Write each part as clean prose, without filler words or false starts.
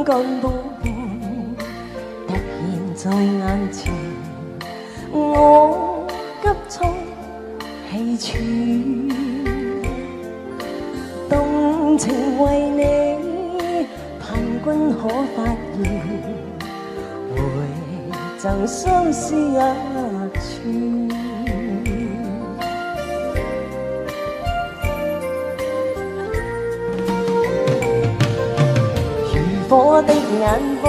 干寶貝突然在眼前，我急促氣喘，動情為你，盼君可發現，回贈相思一串。我的眼波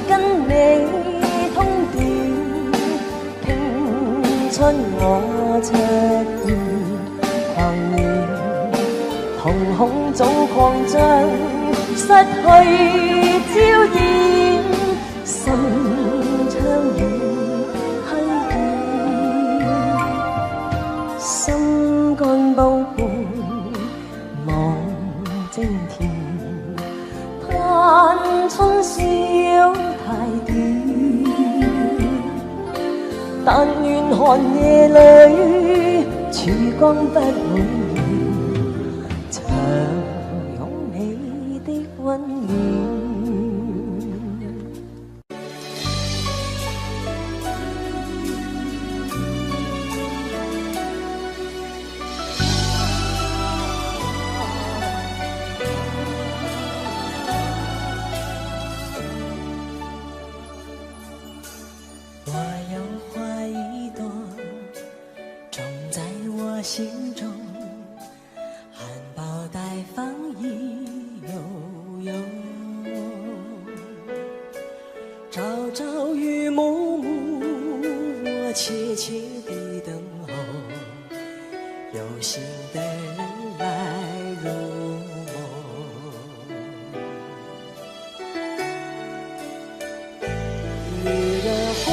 跟你通電，拼出我赤焰狂熱，瞳孔早擴張，失去焦點，心窗遠虛遠，心肝寶貝望蒸甜。盼春宵太短，但願寒夜裏曙光不會遠，長擁你的溫暖。心中含苞待放意悠悠，朝朝与暮暮，我切切地等候，有心的人来入梦。女人花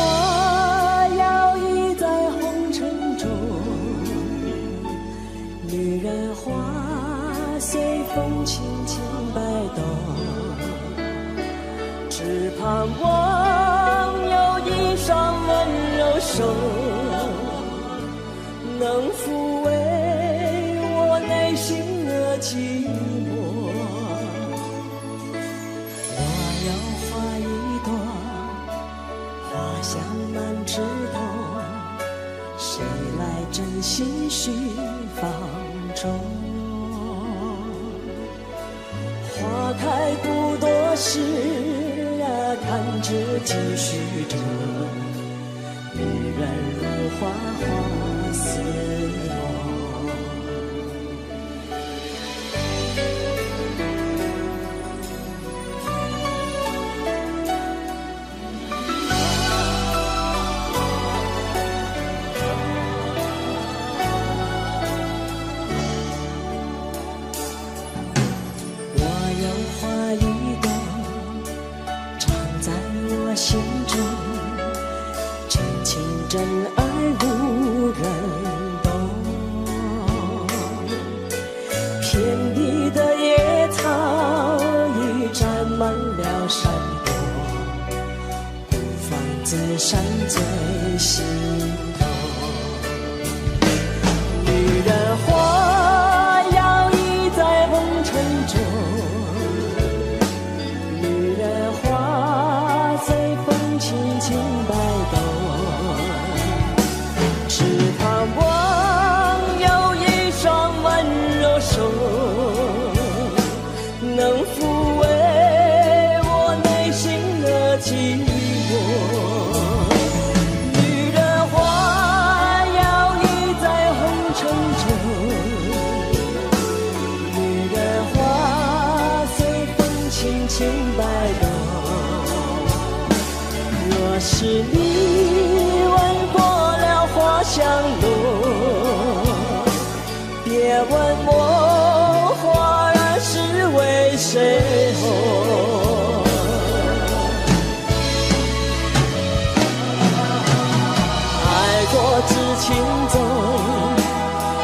摇曳在红尘中，女人花随风轻轻摆动，只盼望有一双温柔手，能抚慰我内心的寂寞。我要花一朵，花香满枝头，谁来真心续放中？花开不多时啊，看只继续着，女人如花，花似梦。心中真情真爱无人懂，遍地的野草已占满了山坡，孤芳自赏最心头。女人花摇曳在红尘中，女人花随风轻轻摆动，只盼望有一双温柔手，能抚慰我内心的寂寞。女人花摇曳在红尘中，女人花随风轻轻摆动。若是你闻过了花香浓，别问我花儿是为谁红。爱过知情重，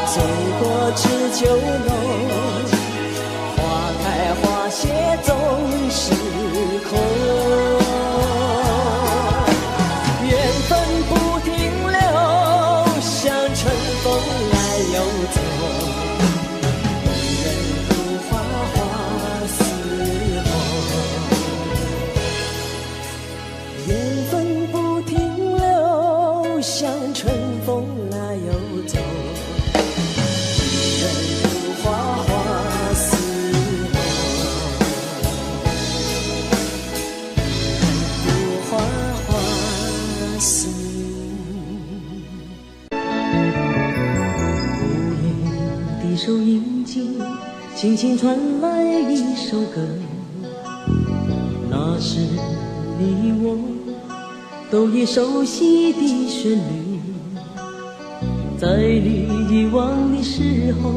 醉过知酒浓，花开花谢总是空。愿轻轻传来一首歌，那是你我都已熟悉的旋律。在你遗忘的时候，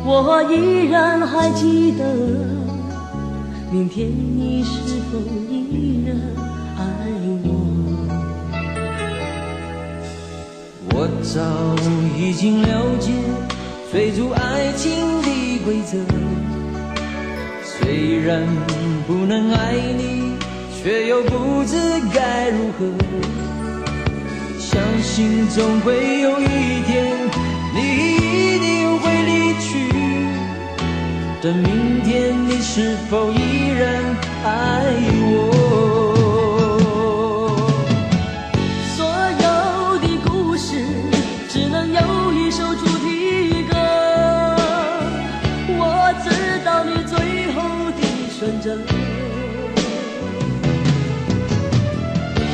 我依然还记得，明天你是否依然爱我？我早已经了解追逐爱情的规则，虽然不能爱你，却又不知该如何。相信总会有一天，你一定会离去，但明天你是否依然爱我？所有的故事只能有一首主题歌，我知道你最后的选择。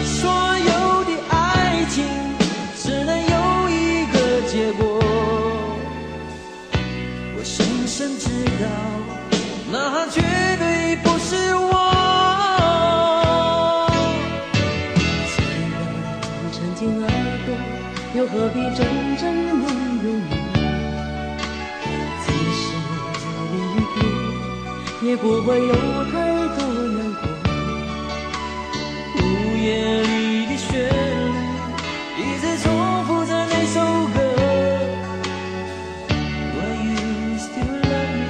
所有的爱情只能有一个结果，我深深知道，那绝对不是我。既然曾经爱过，又何必真正拥有你？即使离别，也不会有太多难过。午夜里的旋律一直重复着那首歌， Will you still love me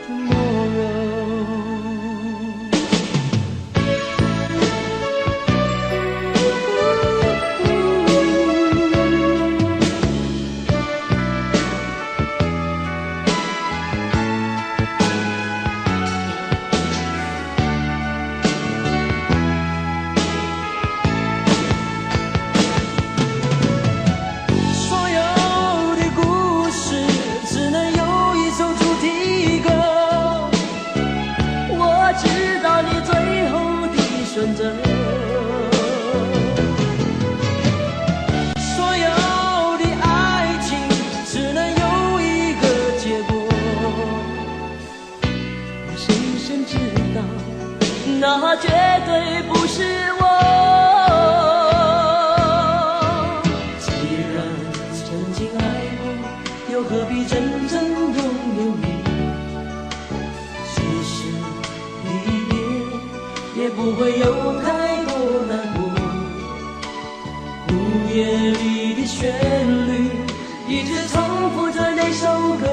tomorrow？ 所有的故事只能有一首主题歌，我知道你最后的选择。所有的爱情只能有一个结果，我深深知道，那绝对不是我。既然曾经爱过，又何必真正拥有你？即使离别，也不会有太多难过。午夜里的旋律一直重复着那首歌。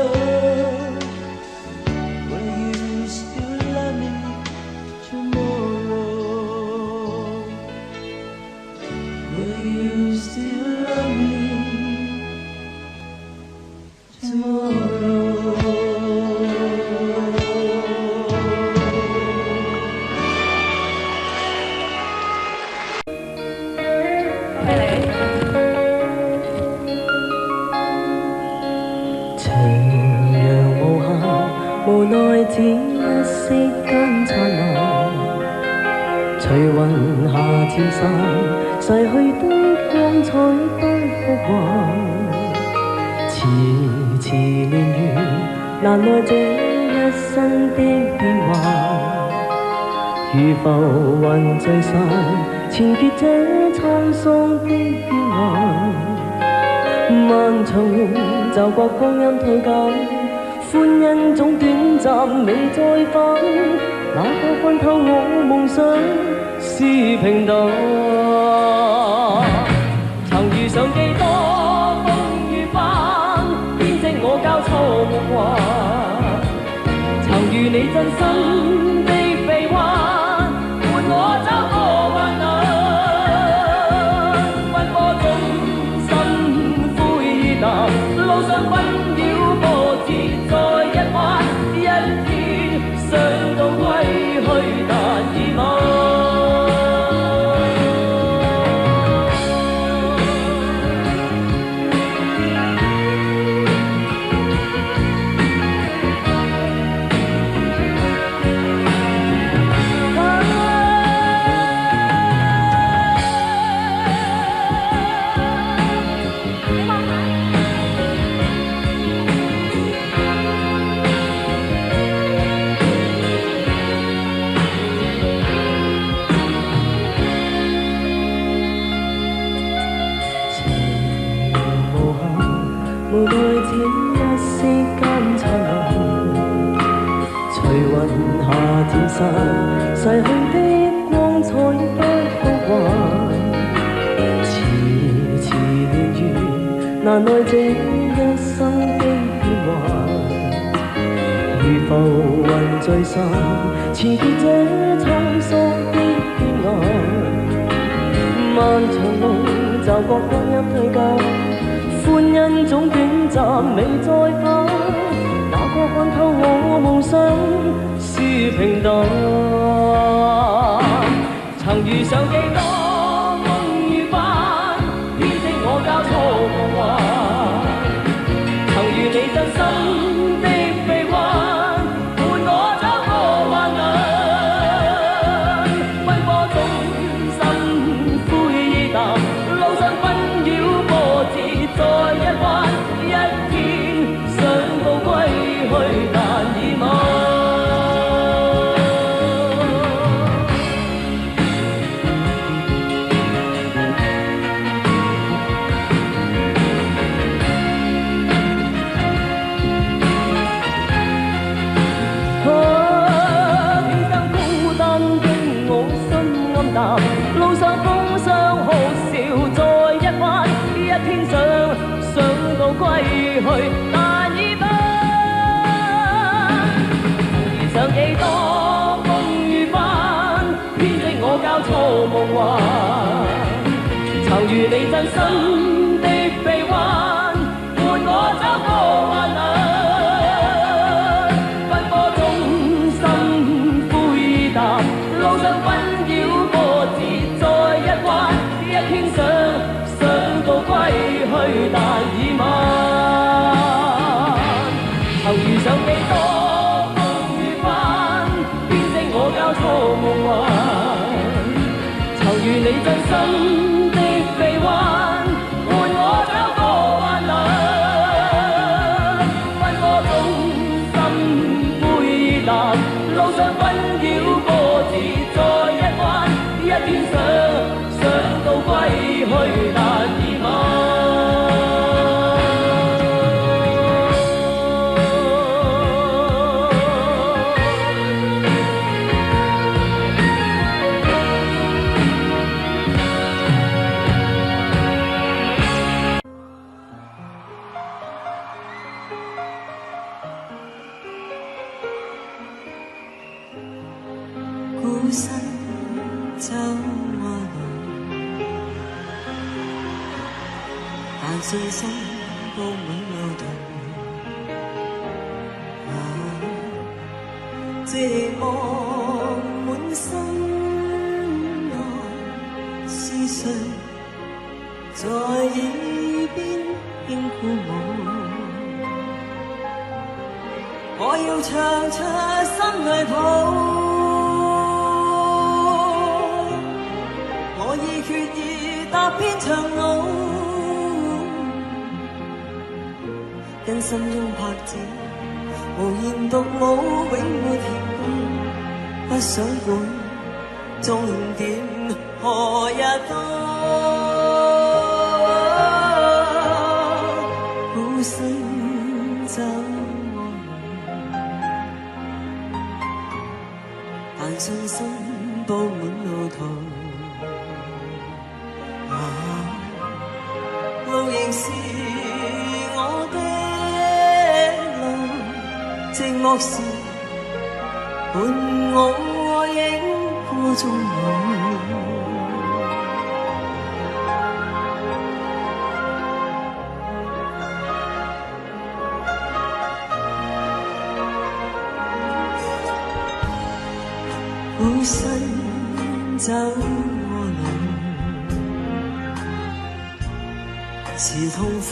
Will you still love me tomorrow? Will you still love me tomorrow? 情陽無限，無奈只一息間燦爛。隨雲下漸散，逝去的光彩不復還。遲遲年月，難耐這一生的變幻。如浮雲聚散，纏結這滄桑的變幻。漫長就覺光陰退減，歡欣總短暫未再返。那個看透我夢想是平淡，曾遇上幾多風雨翻，編織我交錯夢幻。曾遇你真心的臂彎，伴我走過患難。奔波中心灰意淡，路上紛擾波折再一彎，一天想到歸去但已晚。這一息間燦爛，隨雲下漸散，逝去的光彩不復還。遲遲年月，難耐這一生的變幻。如浮雲聚散，纏結這滄桑的邊緣。漫長路，驟覺光陰退減，歡欣總短暫，未再返。哪個看透我夢想是平淡？曾遇上幾多夢與幻，編織我交錯夢幻。曾遇你真心的臂彎，伴我走過患難。奔波中心灰意淡，路上紛擾波折再一彎，一天想到歸去難以忘。路上風霜酷笑再一彎，一天想到歸去難以奔。遇上幾多夢與幻，編織我交錯夢幻。曾遇你真心的臂彎，伴我走過患難。奔波中心灰淡，路上紛擾波折再一彎，一天想到歸去難以忘。曾遇上幾多夢與幻，編織我交錯夢幻。曾遇你真心的臂彎，伴我走過患難。奔波中心灰淡，路上紛擾波折再一彎，一天想到歸去難以忘。孤身走過來，但信心佈滿路途。寂寞滿心內，是誰在耳邊輕呼我？我要唱出心裏抱。我已決意踏遍長路，跟心中拍子，無言獨舞，永沒停步，不想管終點何日到。孤身走過來，但信心佈滿路途。路仍是我的路，寂寞時伴我影歌中舞，孤身走過來。是痛苦，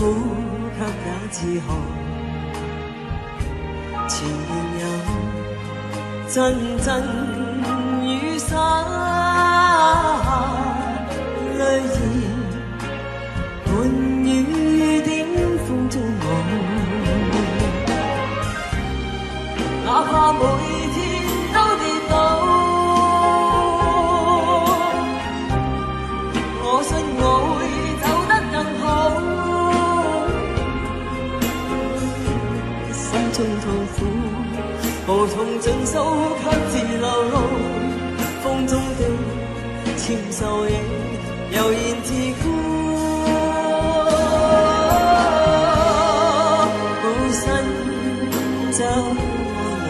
卻也自豪。前面有陣陣雨灑，淚兒伴雨點風中舞。哪怕每天都跌倒，我信我會走得更好。中的簽手影悠然自顧，孤身走我路，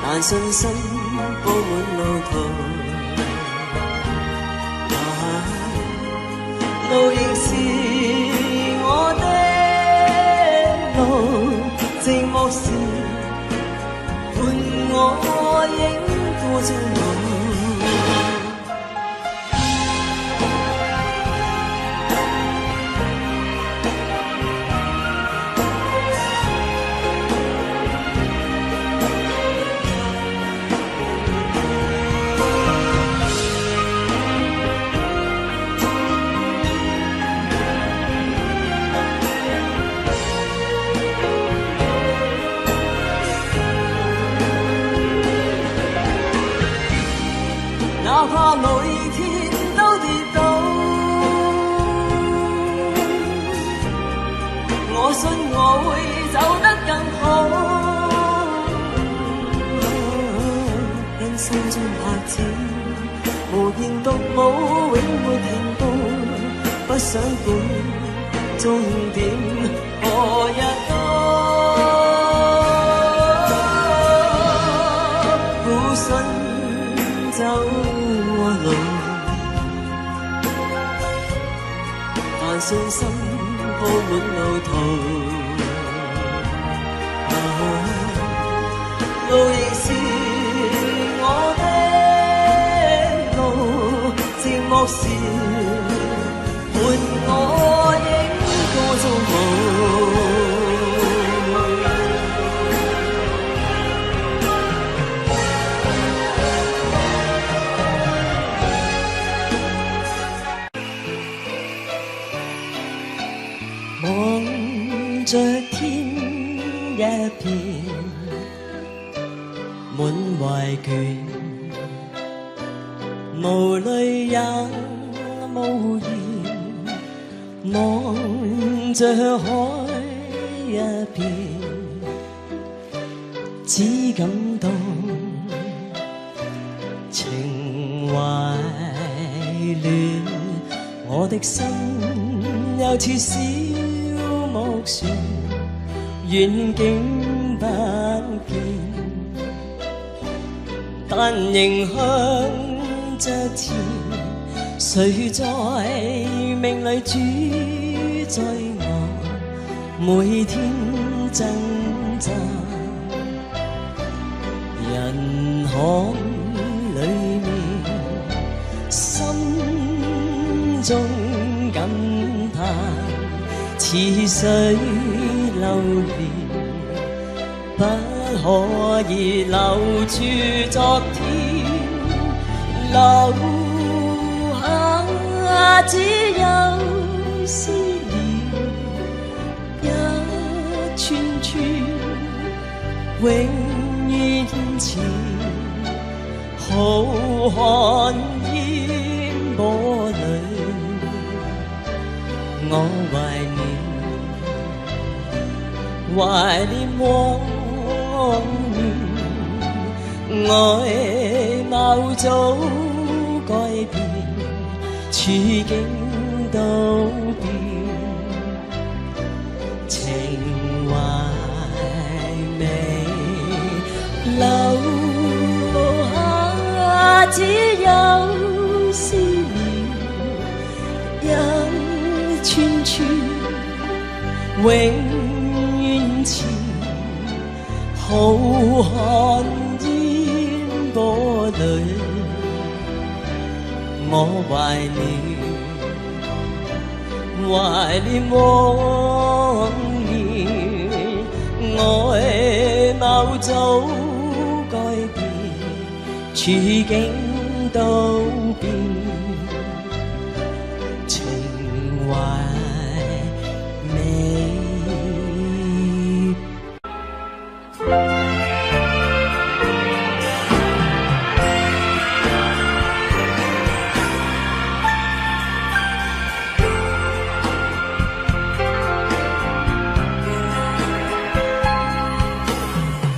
但信心佈滿路途。路仍是我的路，寂寞時伴我影過終老。哪怕每天都跌倒，我信我會走得更好。因心中拍子無言獨舞，永沒停步，不想管終點何日到。孤身走但信心鋪滿路途，路仍是我的路，寂寞時伴我影過終老。望着天一片，滿懷倦，無淚也無言。望着海一片，只感到情懷亂，我的心又似小木船，遠景不見，但仍向着前。誰在命裏主宰我，每天掙扎。人海裏面，心中感嘆，似水流年，不可以留住昨天，留下只有思念，一串串永遠前，浩瀚煙波裏，我懷念往年，外貌早改變，處境都變，情懷未留下，只有思念，一串串永遠前，浩瀚煙波裏，我懷念往年，外貌早改變，處境都變，情懷未。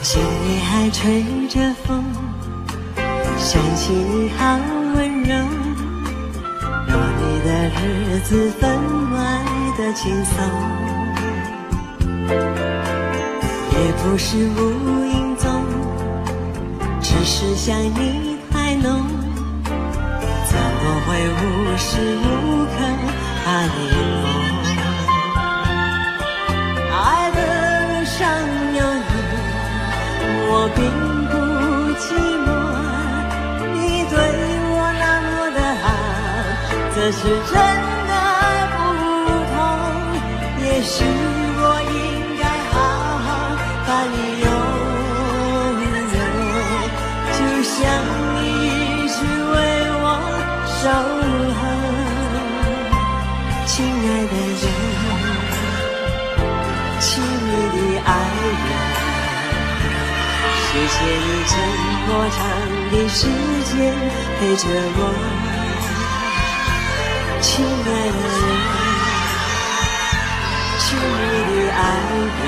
心里还存吹着风，想起你好温柔。若你的日子分外的轻松，也不是无影踪，只是想你太浓，怎么会无时无刻把你梦？爱的路上有你，我并不寂寞，你对我那么的好，这是真的不同。也许我应该好好把你拥有，就像你一直为我守候。亲爱的人，亲密的爱人，谢谢你这么长的时间陪着我。亲爱的人，亲密的爱人，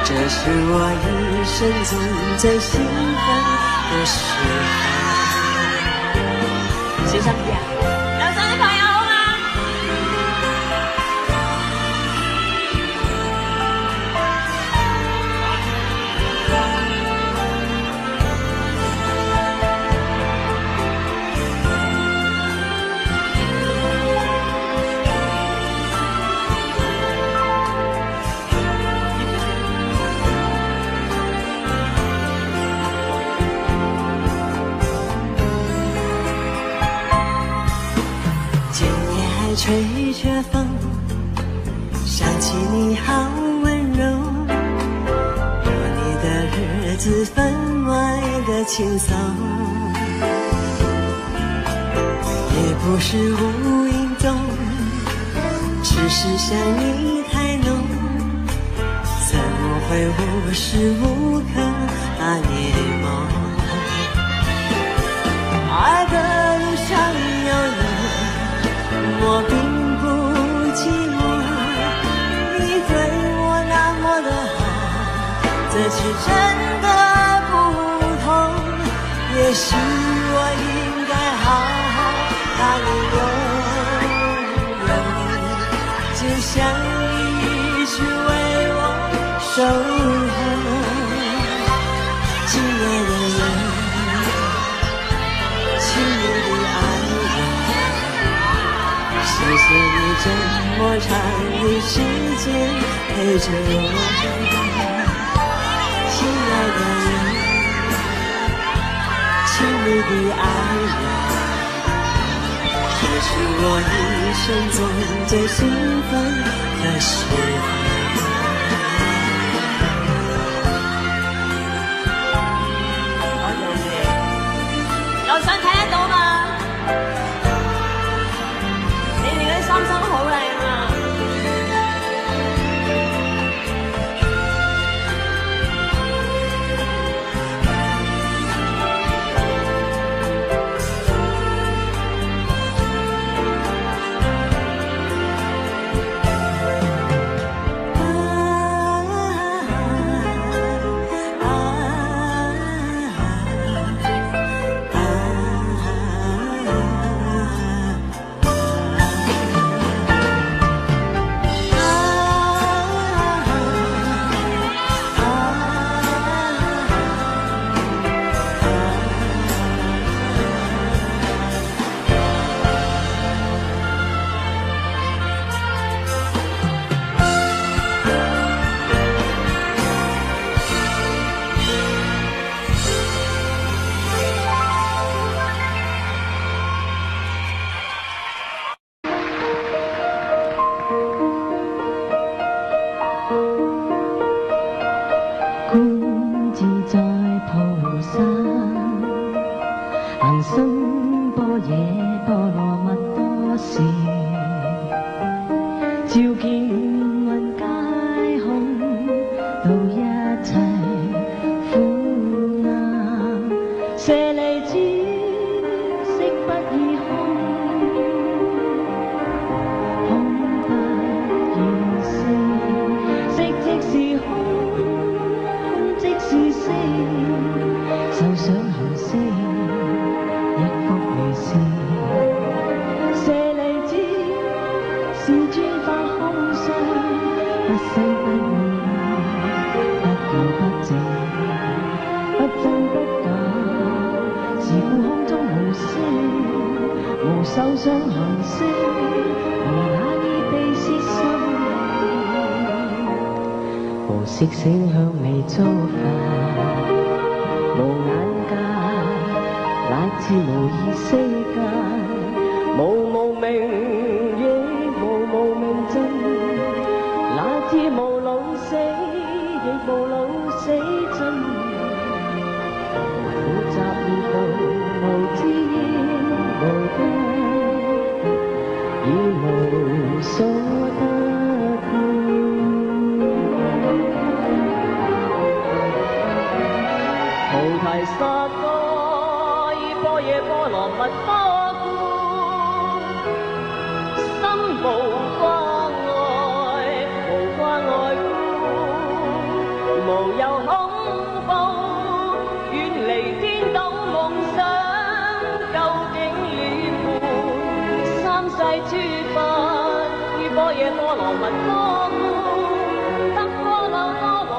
这是我一生中最兴奋的时候。谢谢上帝啊！有上帝朋友好吗？吹着风，想起你好温柔。若你的日子分外的轻松，也不是无影踪，只是想你太浓，怎么会无时无刻把你梦？爱的路上有你，我并不寂寞，你对我那么的好，这是真的不同。也许我应该好好把你拥有，就像你一直为我守候。亲爱的人，亲密的爱人，谢谢你这么长的时间陪着我。亲爱的人，亲密的爱人，这是我一生中最兴奋的时候。有想睇得到嘛？你哋嗰啲衫衫好靚啊！是空，即是星。受傷行星，無那意被泄心無色聲向你遭罰，無眼界，乃至無意識界，無明亦無明盡，乃至無老死亦無老死盡，苦集滅道無知無根，已無所得見。菩提薩埵以般若波羅蜜多故，心無關愛，無關愛故，無有恐怖，遠離顛倒夢想，究竟涅槃。三世諸佛以般若波羅蜜多故，得波羅多王，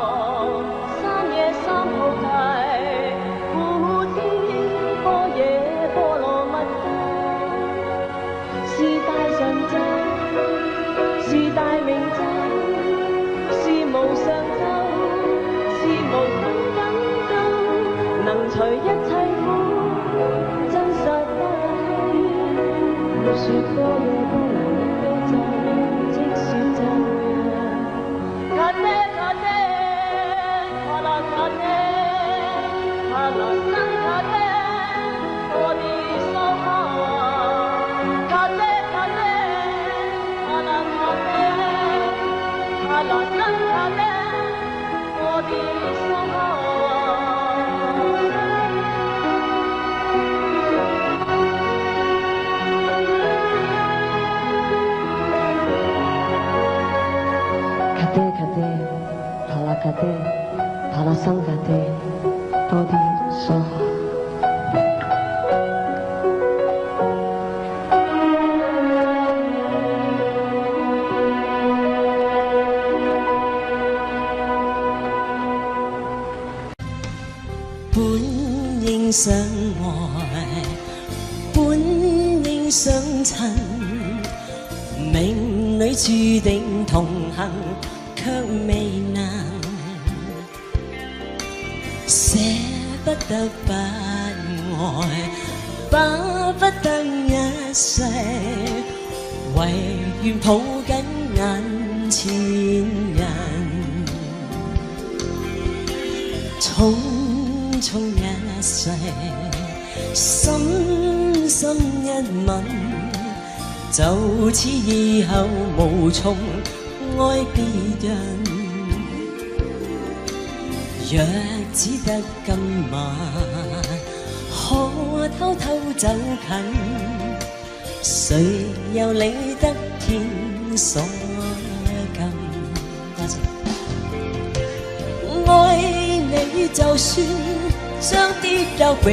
三野三菩提。是大神咒，是大明咒，是無上咒，是無等等咒，能除一切苦，真實不虛。說般若波羅蜜咒，即說咒曰：卡忒卡忒，卡那卡忒，卡那僧卡忒，我哋所哈。阿拉真卡忒，我的心卡忒卡忒，帕拉卡忒，帕拉桑卡忒，多啲说。相愛，本應相襯，命裏注定同行，卻未能捨不得不愛，巴不得一世，唯願抱緊眼前人，匆匆一世，深深一吻，就此以後無從愛別人。若只得今晚，可偷偷走近，誰又理得天所禁？多謝。愛你就算將跌入永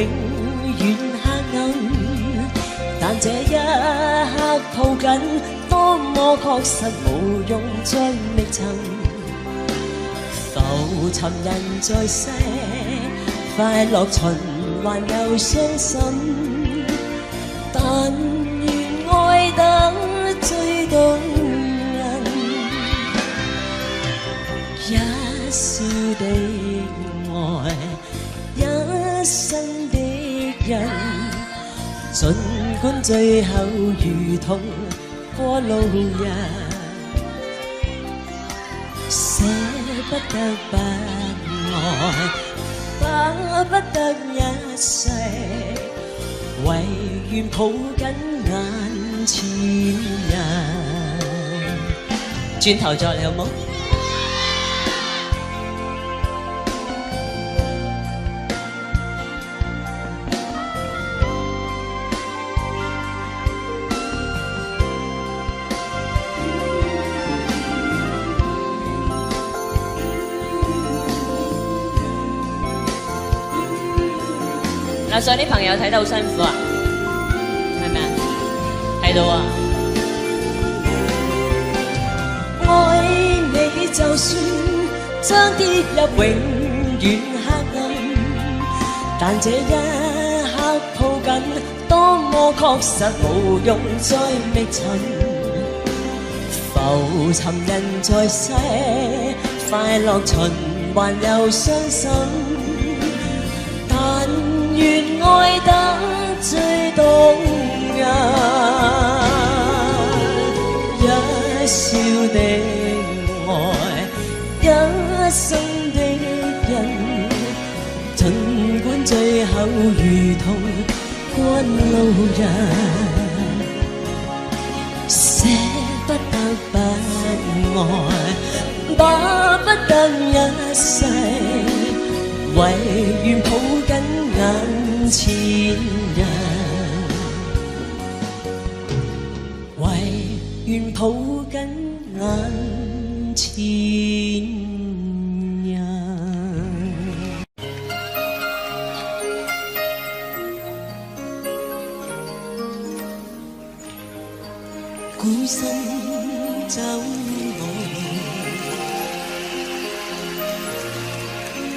遠黑暗，但這一刻抱緊，多麼確實無用再覓尋。浮沉人在世，快樂循環又傷心，但願愛得最動人，一笑的愛，一生的人，儘管最後如同過路人，捨不得不愛，巴不得一世，唯願抱緊眼前人。轉頭再嚟好冇？嗱，上啲朋友睇得好辛苦啊，係咪啊？睇到啊！愛你就算將跌入永遠黑暗，但這一刻抱緊，當我確實無用再覓尋，浮沉人在世，快樂循環又傷心。但願愛得最動人，一笑的愛，一生的人，儘管最後如同趕路人，捨不得不愛，巴不得一世，唯願抱緊眼前人，唯願抱緊眼前人。孤身走我路，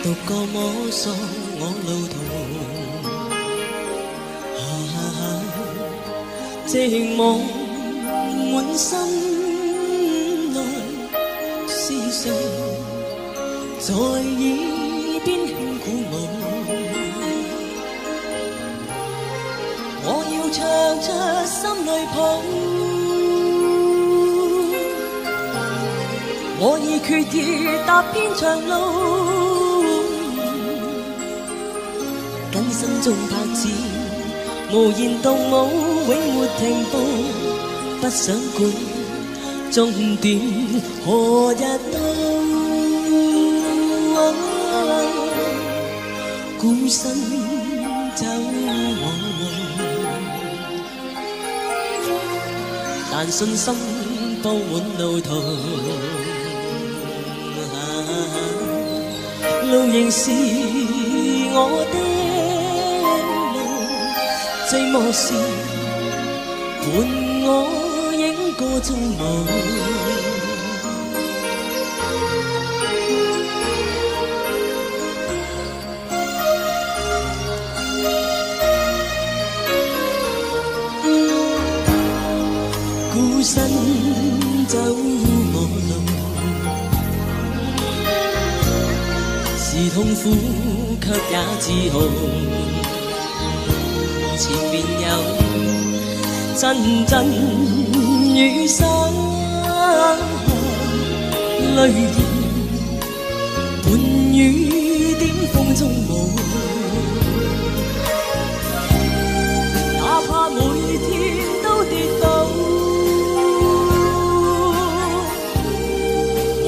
獨個摸索我路途，寂寞滿心內，思緒在耳邊輕鼓舞。我要唱出心裏抱，我已決意踏遍長路，跟心中拍子，無言動舞，永沒停步，不想管終點何日到。孤身走我路，但信心佈滿路途。路仍是我的路，寂寞時伴我影個蹤舞。孤身走我路，是痛苦卻也自豪，前面有陣陣雨灑，淚兒伴雨點風中舞，哪怕每天都跌倒，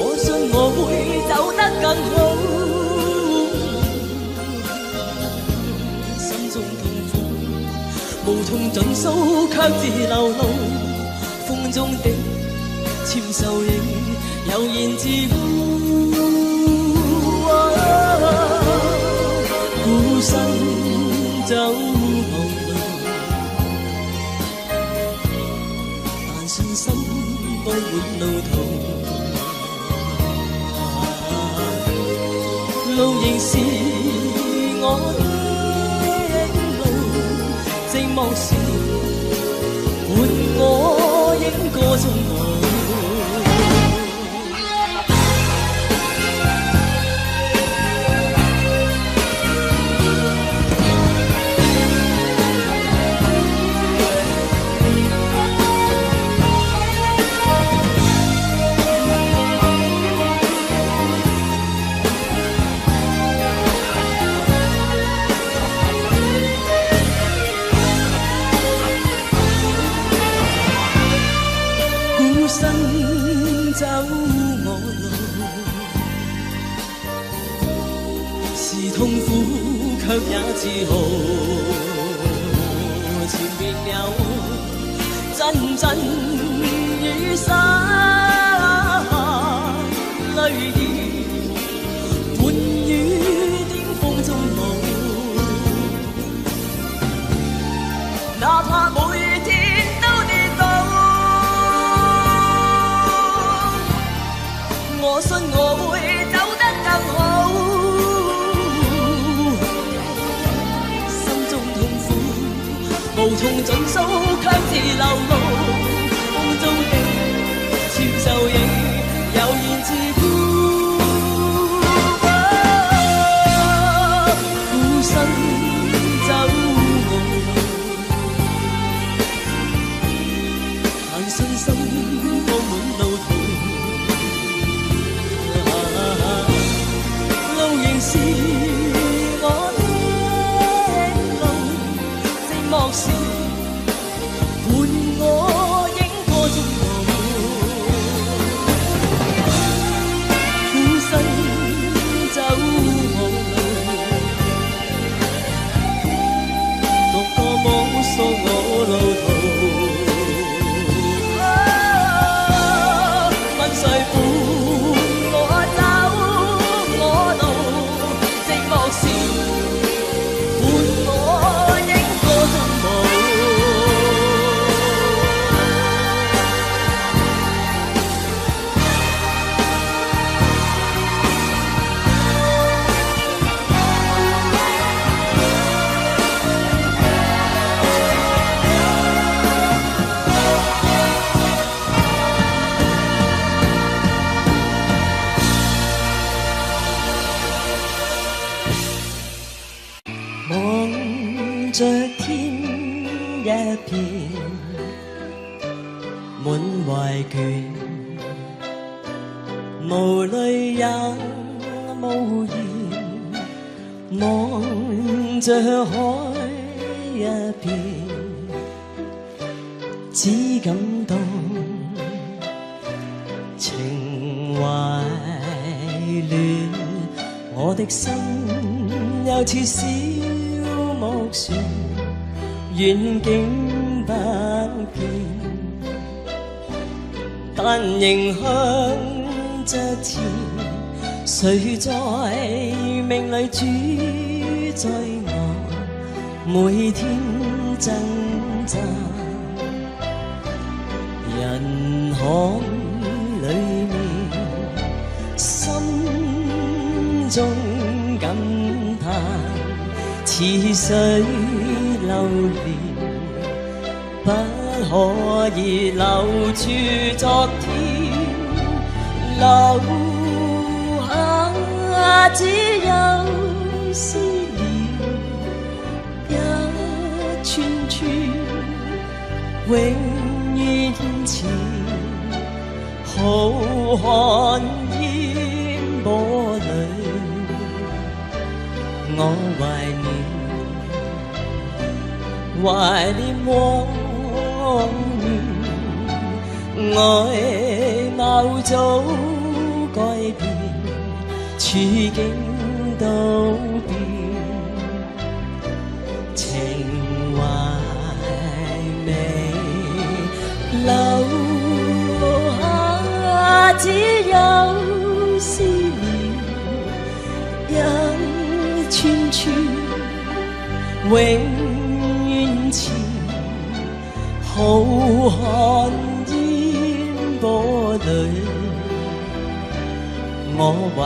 我信我會走得更好。無從盡數，卻自流露，風中的纖瘦影悠然自負。孤身走無路，但信心佈滿路途。路仍是我的寂寞時，伴我影個蹤舞。身走我路，是痛苦卻也自豪，前面有陣陣雨灑，淚兒伴雨點風中舞，哪怕每天都跌倒，我信我會走得更好，心中痛苦無無從盡數，卻自流露。風中的潮獸影，悠然自顧。孤身走路，但信心佈滿路途。路仍是我的路，寂寞時伴我影過中途。孤身走我路，獨個摸索我路途。問誰伴我走我路？寂寞時伴我影過中途。望着天一片，滿懷倦，無淚也無言。望着海一片，只感到情懷亂。我的心又似小木船，遠景不見，但仍向着前。誰在命裏主宰我，每天掙扎。人海裏面，心中感嘆，似水流年，不可以留住昨天，留下只有思念，一串串永遠纏，浩瀚煙波裏。我懷念往年，外貌早改變，處境都變，情懷未留下，只有思念，一串串永遠纏，浩瀚煙波裏。我懷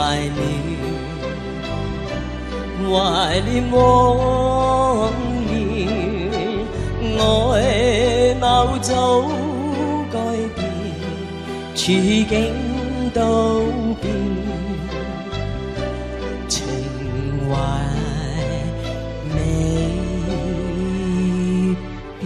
念往年，外貌早改變，處境都變，情懷未變。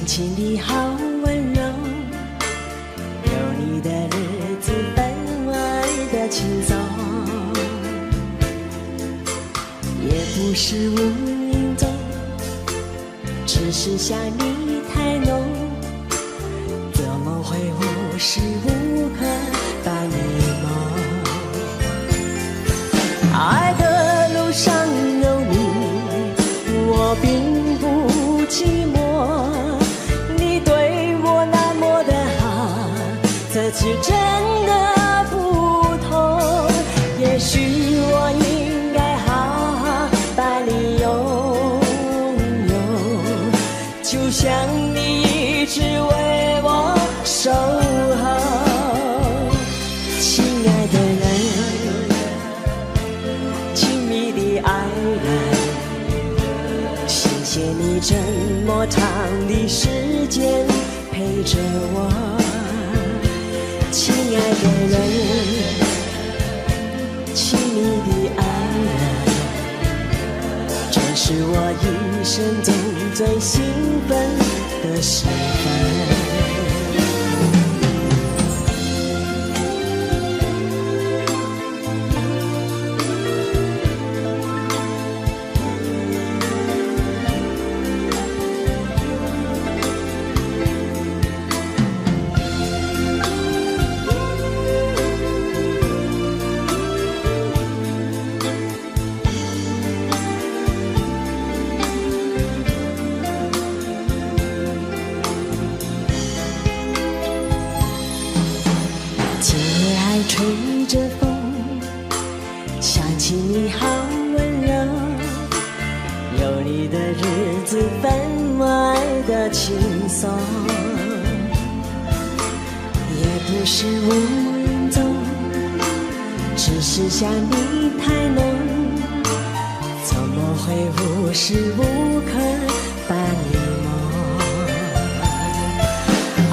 心里好温柔，有你的日子分外的轻松，也不是无影踪，只是想你太浓，怎么会无时无刻把你梦？爱的路上有你，我并不寂寞。这次真的不同，这么长的时间陪着我，亲爱的人，亲密的爱人，这是我一生中最兴奋的时分。吹着风，想起你好温柔，有你的日子分外的轻松，也不是无影踪，只是想你太浓，怎么会无时无刻伴你梦？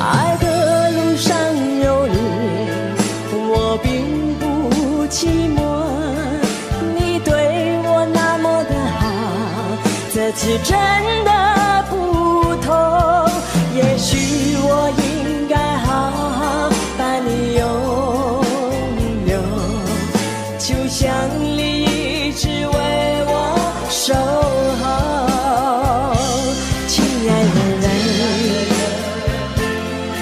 爱的路上有你，我并不寂寞，你对我那么的好，这次真的不同。也许我应该好好把你拥有，就像你一直为我守候。亲爱的人，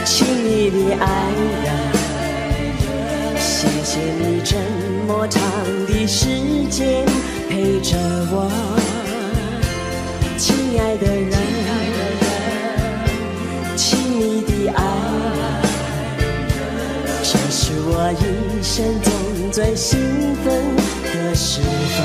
亲密的爱人，谢谢你这么长的时间陪着我，亲爱的人，亲密的爱人，这是我一生中最兴奋的时分。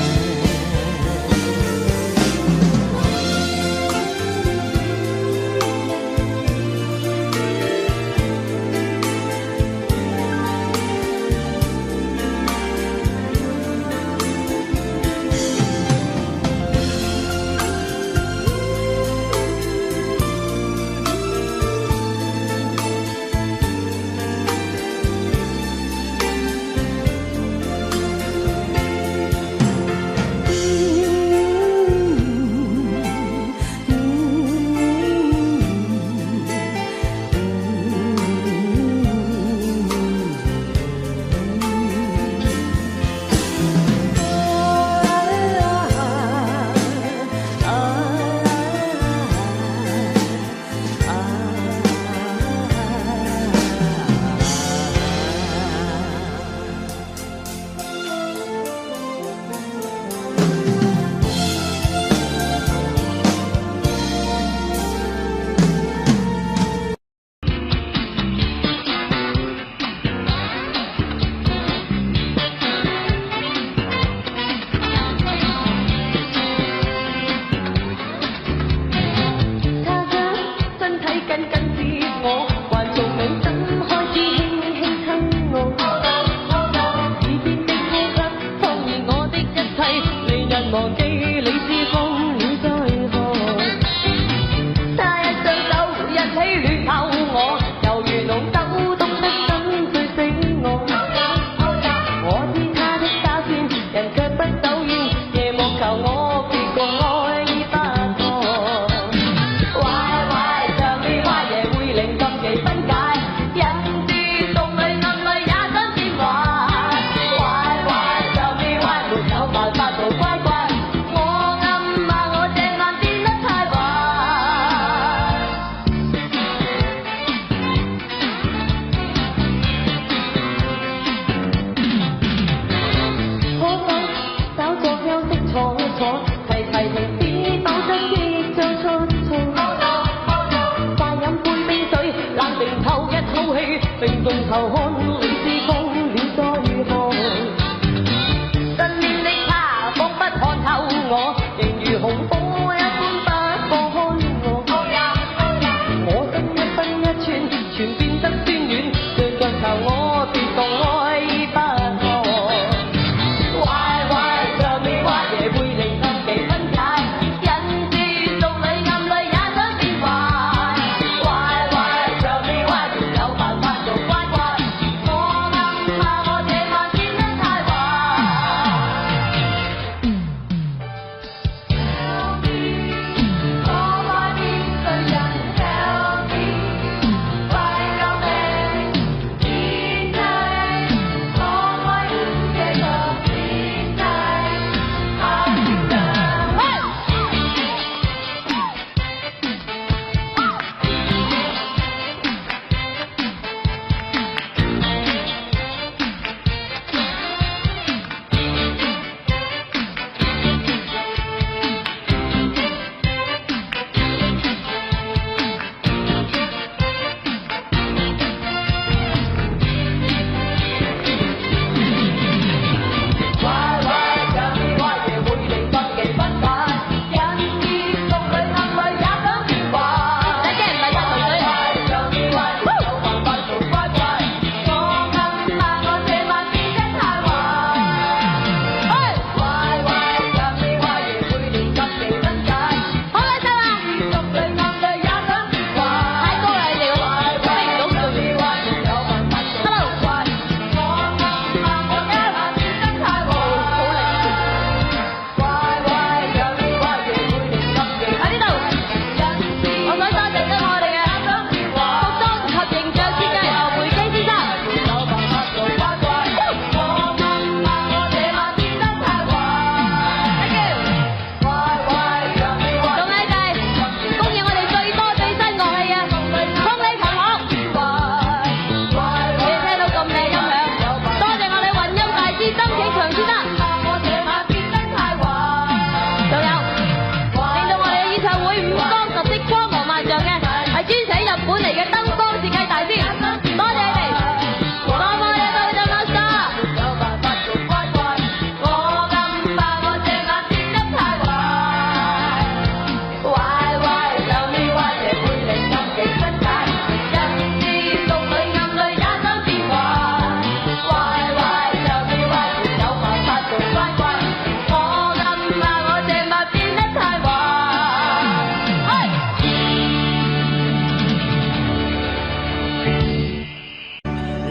壞，尚未壞，夜會令心幾分解，人是道理暗裏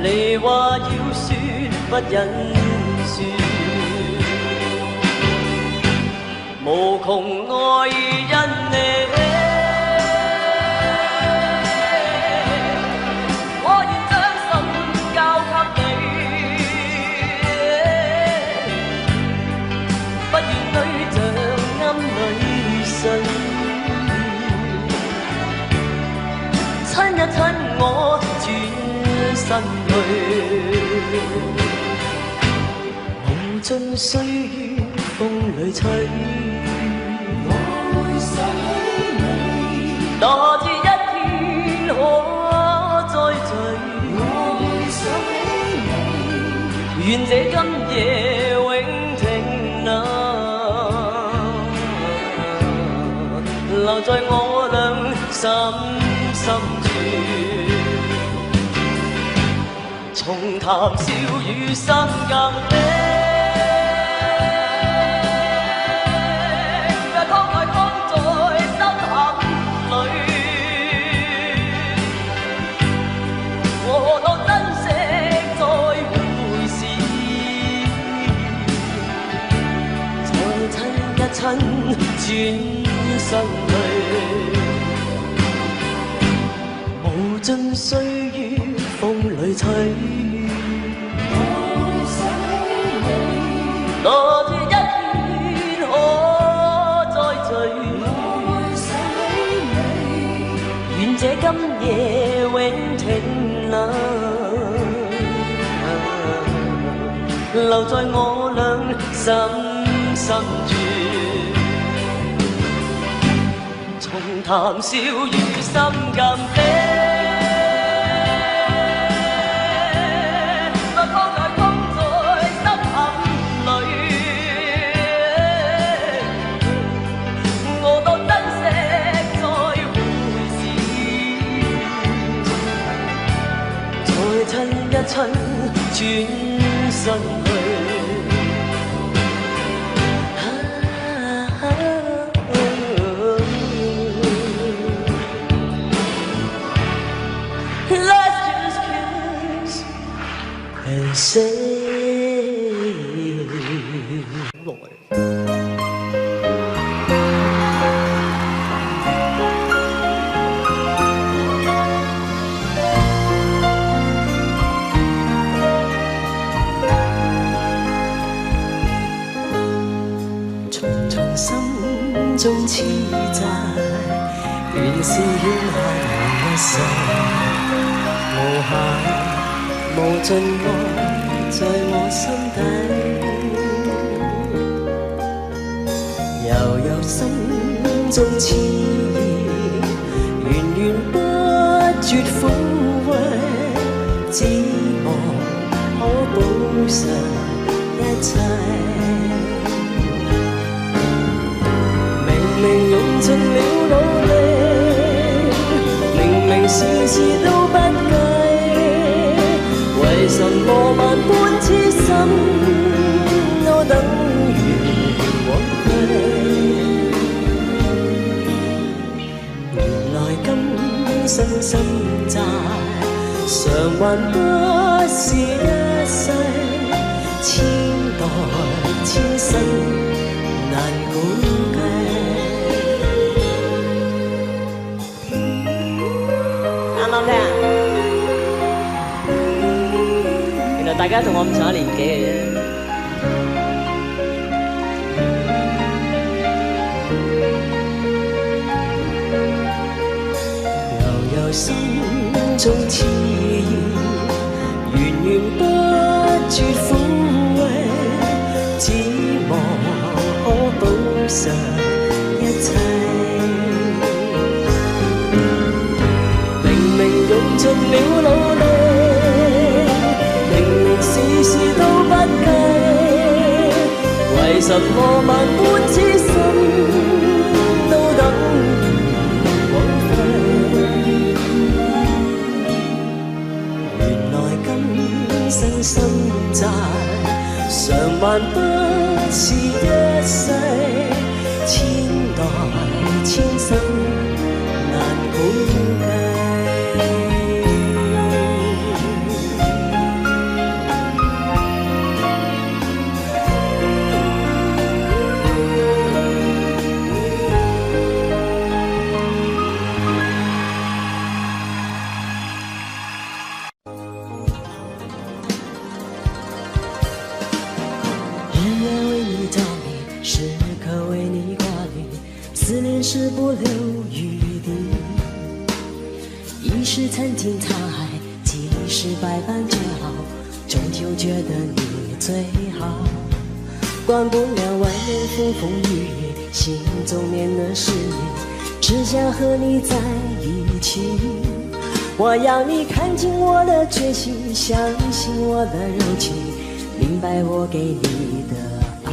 你話要說不忍說，無窮愛意因你，我願將心交給你，不願對象暗裏信。親一親我轉身去，無盡歲月風裏吹，我會想起你。哪知一天可再聚，我會想起你。願這今夜永停留，留在我倆心。深處，重談笑語心更悲，當愛放在心坎裏，我當珍惜再回事，再親一親轉身去。無盡歲月風裏吹，我會想起你。哪知一天可再聚，我會想起你。願這今夜永停留在我倆心深處，重談笑語心更悲。親轉身去，Let's just kiss and say 中痴債，原是怨恨一世，無限無盡愛在我心底，悠悠心中痴意，源源不絕撫慰，只望可補償一切。明用盡了努力，明明事事都不計，為什麼萬般痴心都等於枉費？原來今生心債，償還不是一世，千代千生難估計。啱聽，原來大家同我咁上下年紀嘅啫。悠悠心中痴意，源源不絕撫慰，只望可補償一切。用盡了努力，明明事事都不計，為什麼萬般痴心都等於枉費？原來今生心債，償還不是一世，千代千生難估計。年是不留余地，一时曾经沧海，几时百般煎熬，终究觉得你最好。管不了外面风风雨雨，心中念的是你，只想和你在一起。我要你看清我的决心，相信我的柔情，明白我给你的爱。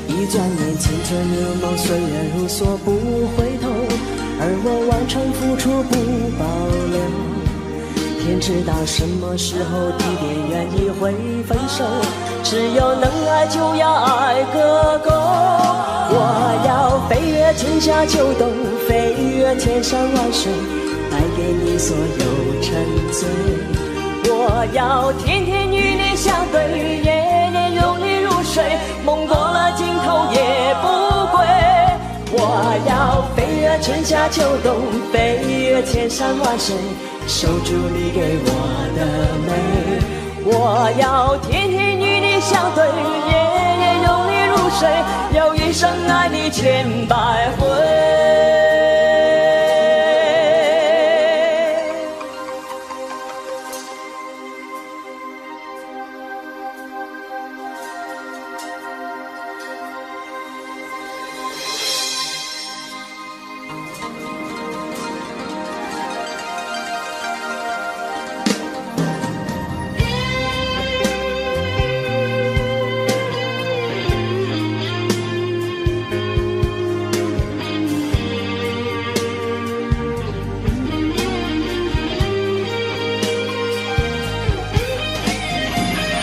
一转眼青春如梦，岁月如梭不回头，而我完全付出不保留。天知道什么时候地点愿意会分手，只有能爱就要爱个够。我要飞越春夏秋冬，飞越千山万水，带给你所有沉醉。我要天天与你相对，夜夜拥你入睡，梦过了尽头也不归。我要飞越春夏秋冬，飞越千山万水，守住你给我的美。我要天天与你相对，夜夜拥你入睡，要一生爱你千百回。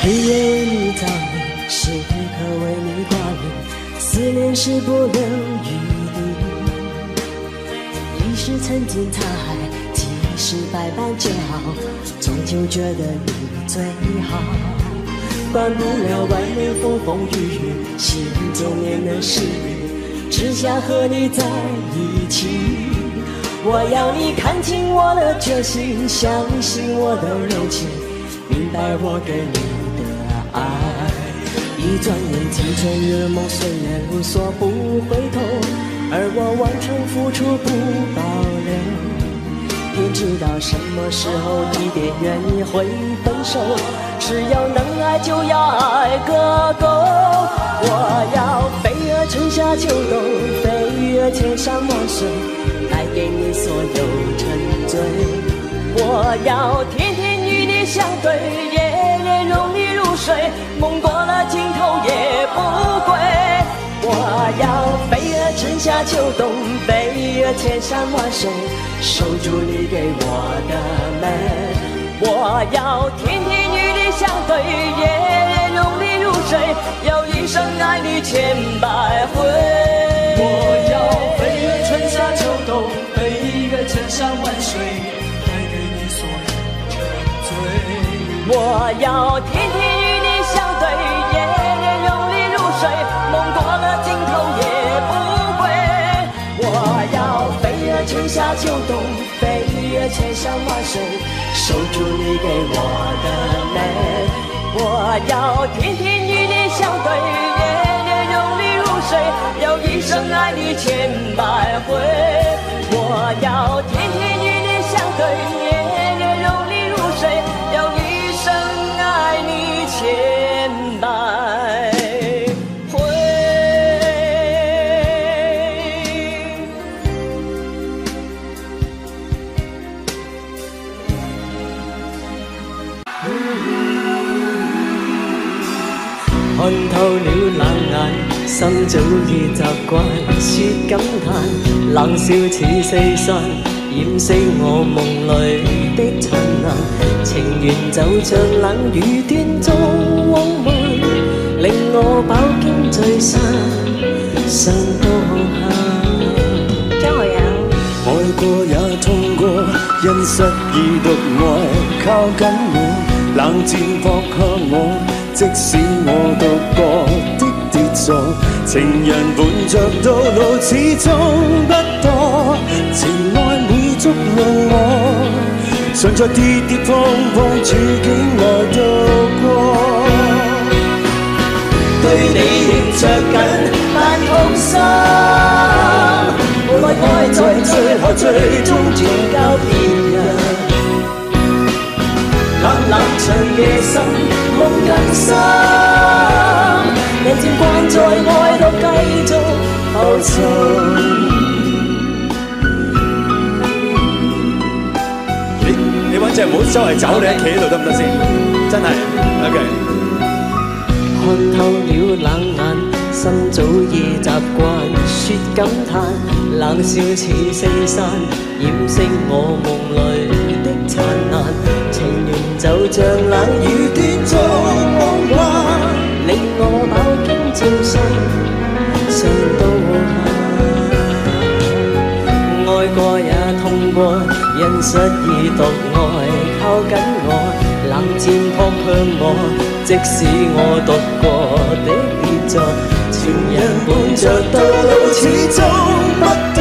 黑夜为你照明，时刻为你挂念，思念是不留余地。一时曾经沧海，几时百般煎熬，终究觉得你最好。管不了外面风风雨雨，心中念的是你，只想和你在一起。我要你看清我的决心，相信我的柔情，明白我给你爱。一转眼青春如梦，岁月如梭不回头，而我完全付出不保留。天知道什么时候地点愿意会分手，只要能爱就要爱个够。我要飞越春夏秋冬，飞越千山万水，带给你所有沉醉。我要天天与你相对，夜夜拥你入睡，梦过了尽头也不归。我要飞越春夏秋冬，飞越千山万水，守住你给我的美。我要天天与你相对，夜夜拥你入睡，要一生爱你千百回。我要飞越春夏秋冬，飞越千山万水，带给你所有沉醉。我要天天与你相对，夜夜拥你入睡，梦过了尽头也不归。我要飞越春夏秋冬，飞越千山万水，守住你给我的美。我要天天与你相对，夜夜拥你入睡，要一生爱你千百回。我要天天与你相对，夜夜拥你入睡，要一生爱你千百回。看透了冷眼，心早已習慣，說感嘆，冷笑似四散，掩飾我夢裏的燦爛。情緣就像冷雨斷中往漫，令我飽經醉散，傷多下。張學友，愛過也痛過，因失意獨愛靠緊我，冷戰撲向我。即使我獨個的跌撞，情人伴着到老始終不多，情愛每捉弄我，常在跌跌碰碰處境內度過。對你仍着緊，但痛心後最終轉交別人。冷冷長夜深，夢更深，人漸慣在愛裏繼續浮沉。你揾隻唔好周圍走，你企喺度得唔得先？真係 OK。看透了冷眼，心早已習慣說感嘆，冷笑似四散，掩飾我夢裏的燦爛。情緣就像冷雨斷續夢幻，令我飽經精神，上到下。愛過也痛過，因失意獨愛靠緊我，冷箭撲向我，即使我讀過的傑作，情人伴着到老始終不多，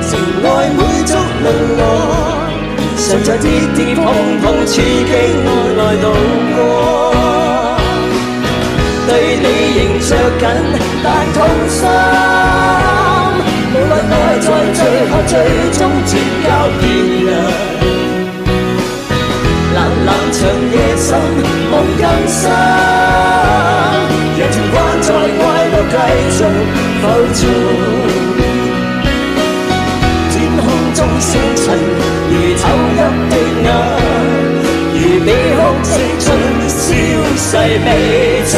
情愛每足淪落，常在跌跌碰碰處境愛來度過。對你仍着緊，但痛心，無奈愛在最後最終轉交別人。冷冷長夜深，夢更深，人漸慣在愛裏繼續浮沉。天空中星塵如抽泣的眼，如被哭青春消逝未再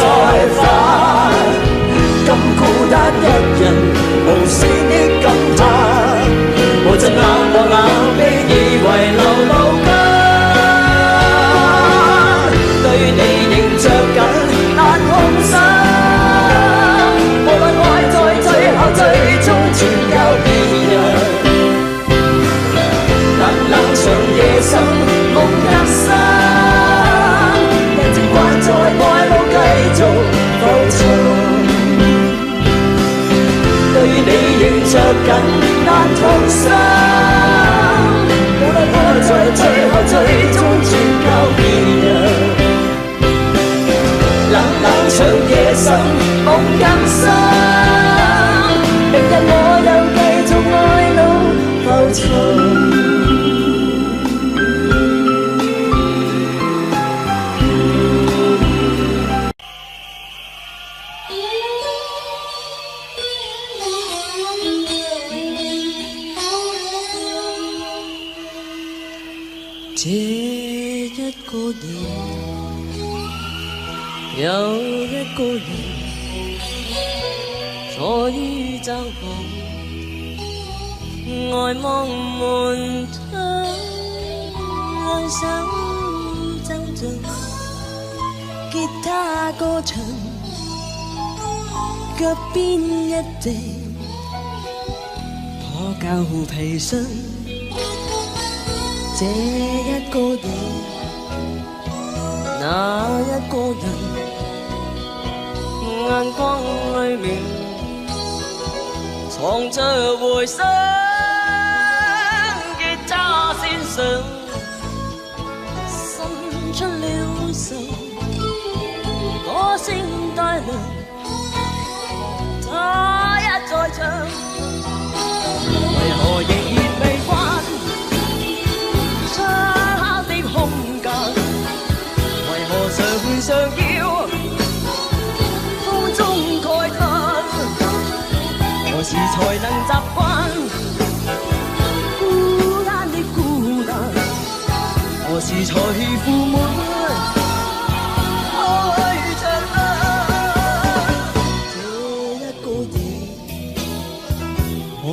返。今孤單一人，無聲的感嘆，無盡冷漠冷悲以為流露間。對你仍着緊，但痛心，無論愛在最後最終轉交別人。冷冷長夜深，夢更深，人漸慣在愛路繼續浮沉。對你仍着緊，但痛心，無論愛在最後最終轉交別人。冷冷長夜深，夢更深，明日我又繼續愛路浮沉。這一個人，有一個人，坐於周圍，愛望門窗，愛手奏着吉他歌唱，腳邊一隻破舊皮箱。這一個人，那一個人，眼光裏面藏着回聲，吉他線上滲出了愁，歌聲帶來，他一再唱，為何仍然未慣？漆黑的空間，為何常常要風中慨嘆？何時才能習慣孤單的孤單？何時才負滿愛着啊？這一個夜，我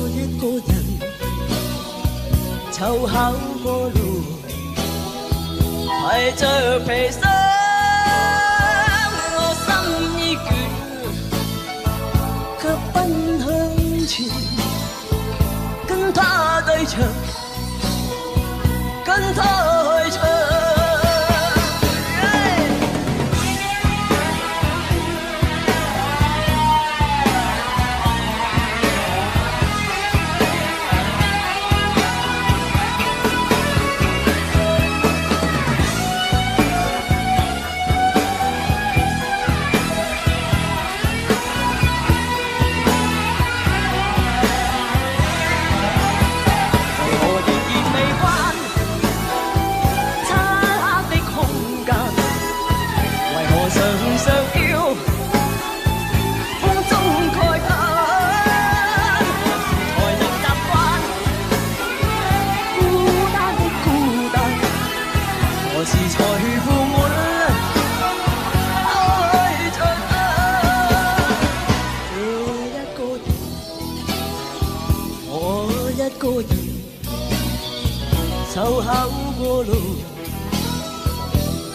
一個人。湊巧過路，提着皮箱，我心已倦，卻奔向前，跟他對唱，跟他去唱。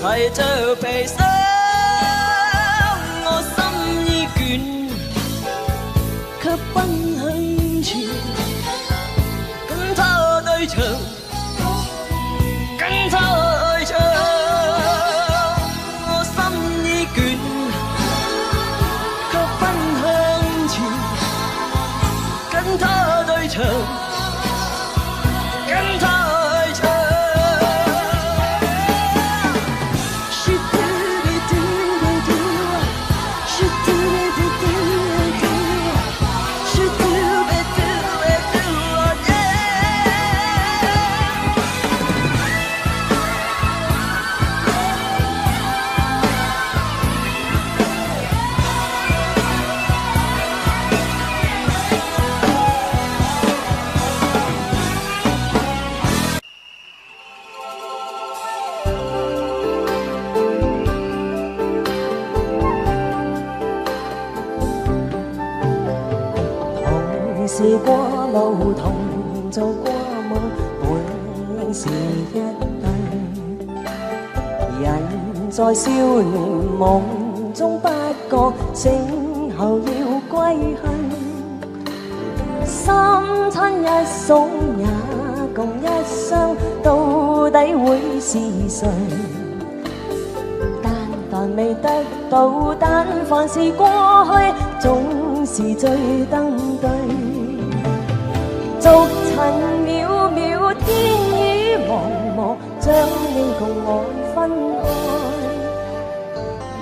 提着悲傷，我心已倦，卻奔向前，跟他對唱，跟他對唱，我心已倦，卻奔向前，跟他對唱，跟他。試過路，同做過夢，本是一對。人在少年夢中不覺醒後要歸去，三餐一餸也共一雙，到底會是誰？但未得到，但凡是過去，總是最登對。俗塵渺渺，天雨茫茫，將應共我分開。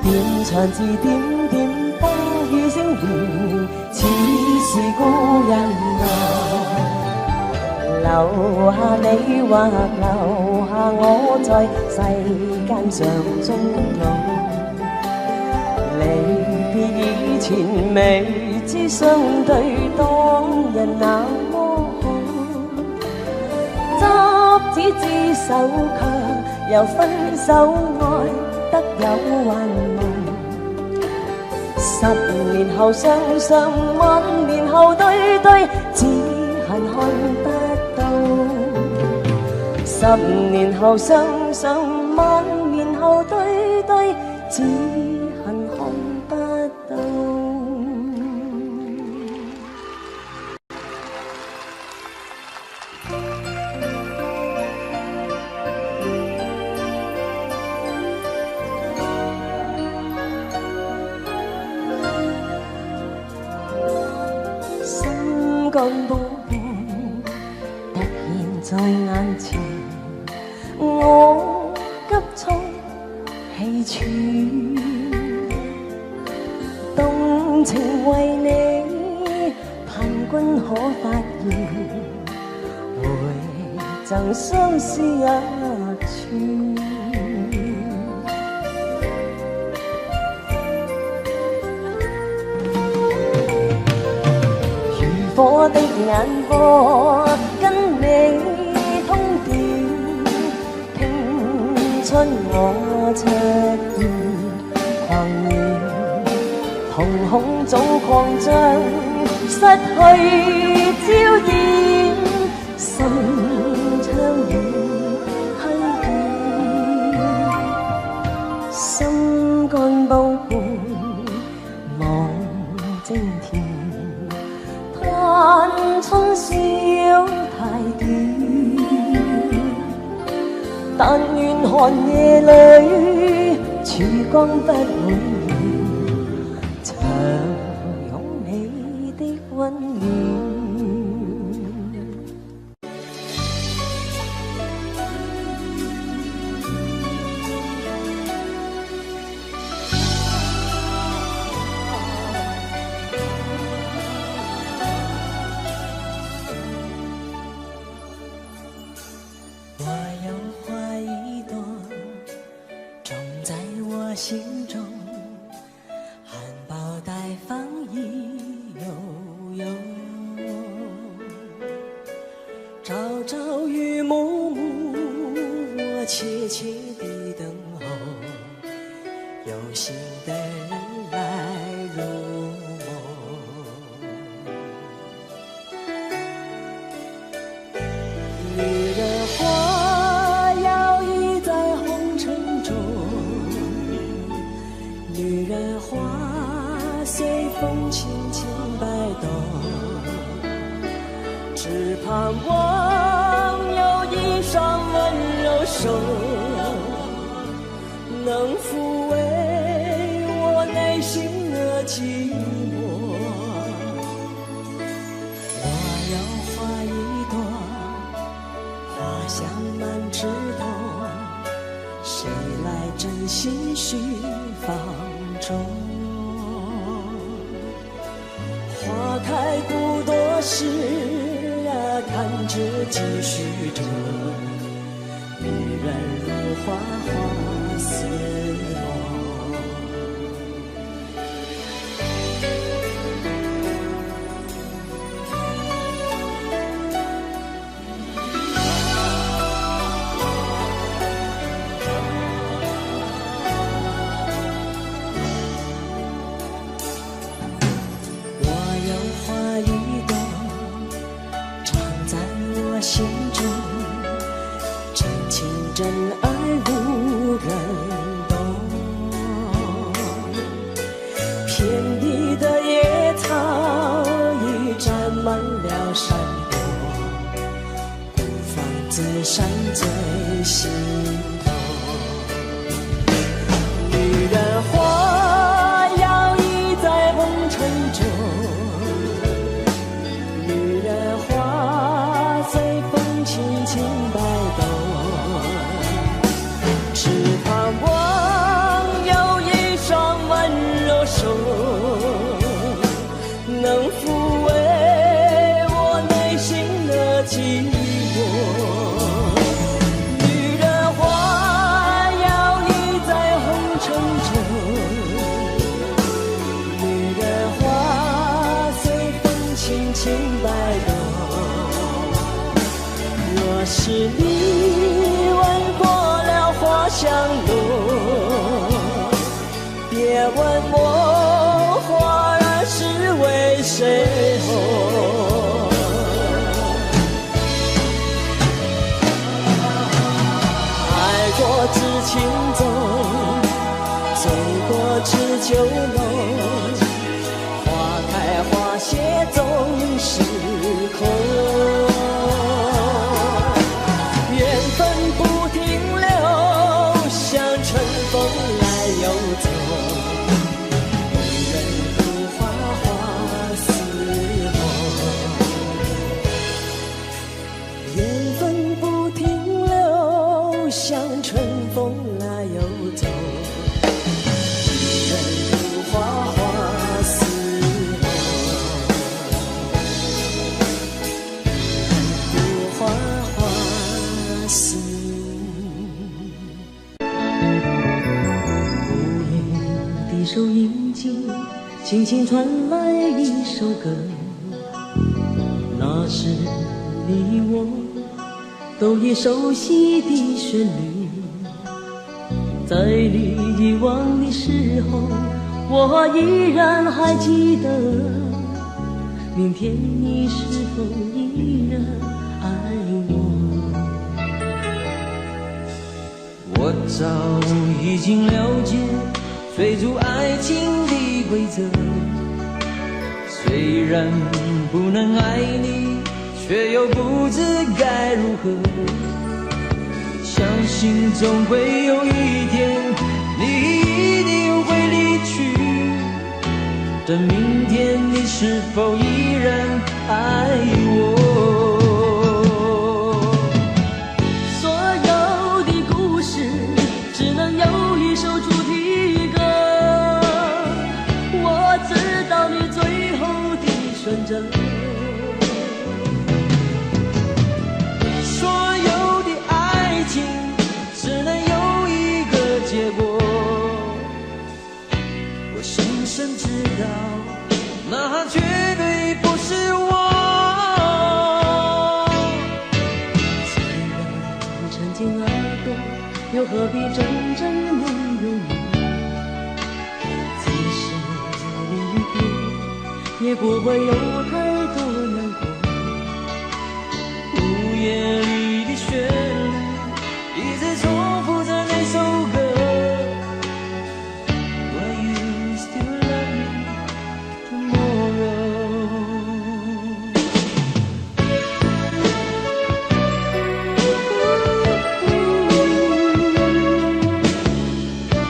斷腸字點點，風雨聲連，似是故人來。留下你或留下我，在世間上終老。離別以前，未知相對當日那麼好。執子之手，卻又分手，愛得有幻夢。10年後相相，萬年後對對，只恨看不到。10年後相相，萬年後對對，只恨看不到。心肝寶貝突然在眼前，我急速氣喘。動情為你，盼君可發現，回贈相思一串。如火的眼波，跟你通電，拼出我赤焰狂熱。瞳孔早擴張，失去焦點，心窗遠虛變，心肝煲半望蒸甜，盼春宵太短，但願寒夜裏曙光不會擁你的溫暖。我有花一朵，種在我心中。含苞待放意悠悠，朝朝與暮暮，我切切地等候，有心的人來入夢。你的花搖曳在紅塵中。能抚慰我内心的寂寞。我要画一朵花香满枝头，谁来真心续放纵？花开不多时啊，看着继续着，迷人如花，花似梦。心中真情真爱无人懂，遍地的野草已占满了山坡，孤芳自赏最心痛。女人花摇曳在红尘中，女人花随风轻轻摆动，只盼望有一双温柔手，能抚慰我内心的寂寞。女人花摇曳在红尘中，女人花随风轻轻摆动。若是你闻过了花香浓，别问我花儿是为谁红。爱过知情重，醉过知酒浓，花开花谢总是空。风来又走，女人如花，花似梦。缘分不停留，像春风来又走，女人如花，花似梦。如花，花似梦。收音机轻轻传来一首歌，那是你我都已熟悉的旋律。在你遗忘的时候，我依然还记得，明天你是否依然爱我？我早已经了解追逐爱情的规则，虽然不能爱你，却又不知该如何。相信总会有一天，你一定会离去。等明天你是否依然爱我？所有的故事只能有一首主题歌。我知道你最后的选择。所有的爱情只能有一个结果。我深深知道，那绝对不是我。既然曾经爱过，又何必真正拥有你？即使离别，也不会有太多难过。午夜里的旋律一直重复着那首歌。Will you still love me tomorrow？ 我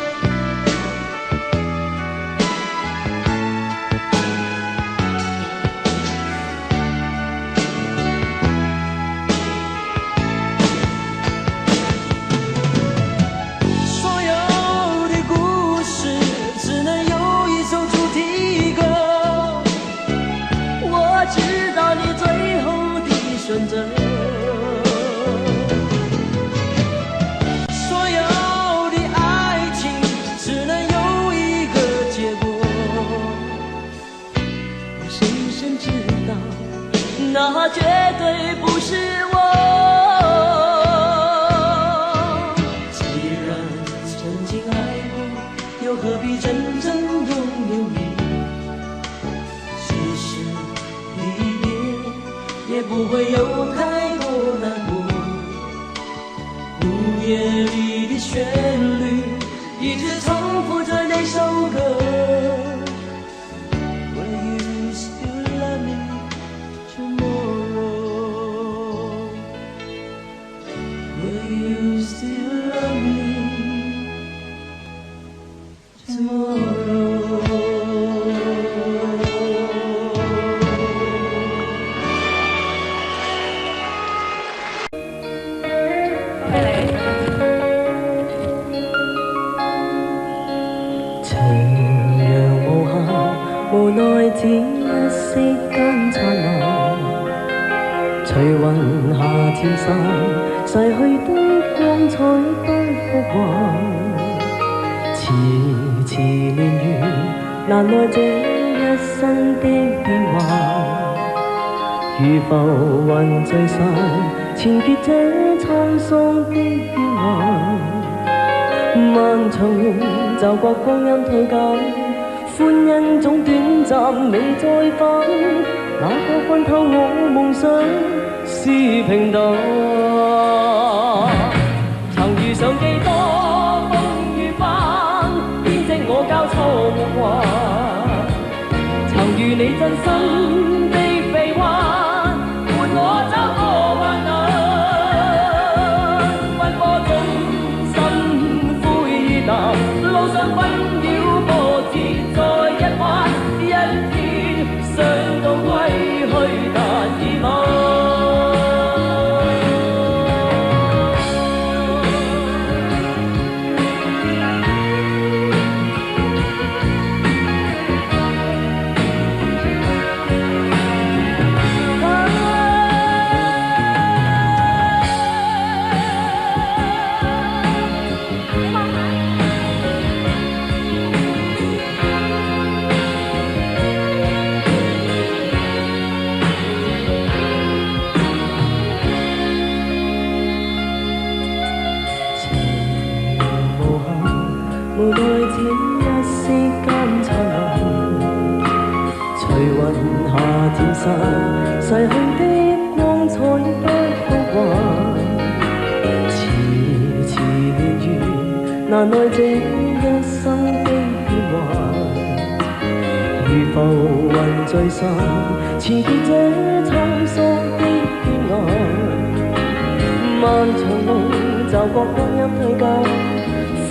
情爱过，又何必真正拥有你？即使离别，也不会有太多难过。午夜里的旋律，一直重复着那首歌。Will you still love me tomorrow? Will you still love me tomorrow? 情陽無限，無奈只一息間燦爛。隨雲下漸散，逝去的光彩不復還。遲遲年月，難耐這一生的變幻。如浮雲聚散，纏結這滄桑的變幻。漫長夢就覺光陰退減，歡欣總短暫未再返。哪個看透我夢想是平淡？曾遇上幾多風雨翻，編織我交錯夢幻。曾遇你真心的臂彎，伴我走過患難。奔波中心灰淡，路上紛擾波折再一彎，一天想到歸去但已晚。無奈只一息間燦爛，隨雲下漸散，逝去的光彩不復還。遲遲年月，難耐這一生的變幻。如浮雲聚散，纏結這滄桑的變幻。漫長夢就覺光陰退減，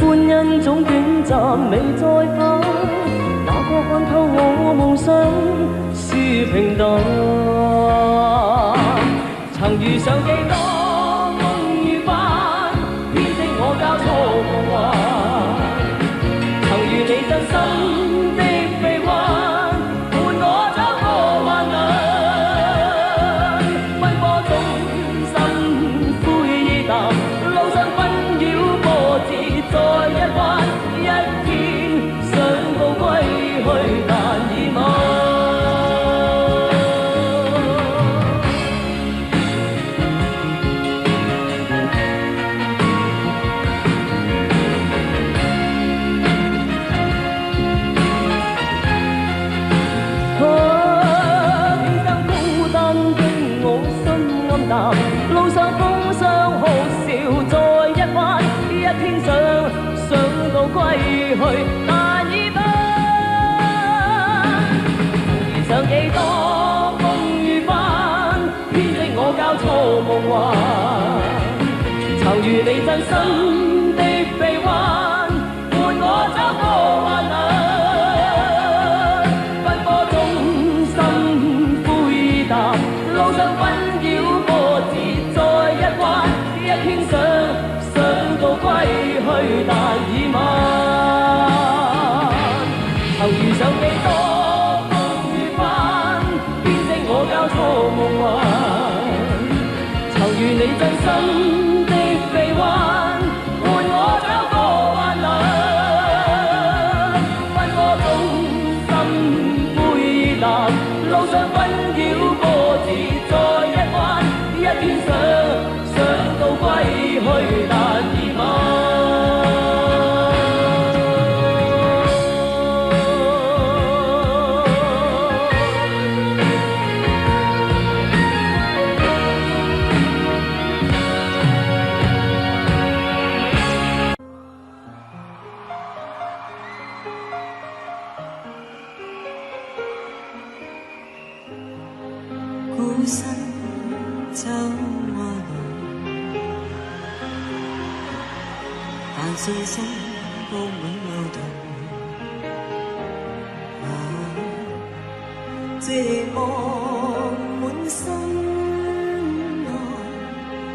歡欣總短暫未再返。哪個看透我夢想是平淡？曾遇上幾多風雨翻，編織我交錯夢幻。曾遇你真心的臂彎，伴我走過患難。奔波中心灰淡，路上紛擾波折再一彎，一天想到歸去但已晚。天生孤單的我心暗淡，路上風霜酷笑再一彎，一天想到歸去但已晚。遇上幾多風雨翻，編織我交錯夢幻。曾遇你真心的臂彎，伴我走過患難。奔波中心灰淡，路上紛擾波折再一彎，一天想到歸去但已晚。曾遇上幾多風雨翻，編織我交錯夢幻。曾遇你真心的臂彎，伴我走過患難。奔波中心灰淡，路上紛擾波折再一彎，一天想到歸去但已晚。身走過來，但信心佈滿路途。寂寞滿心內，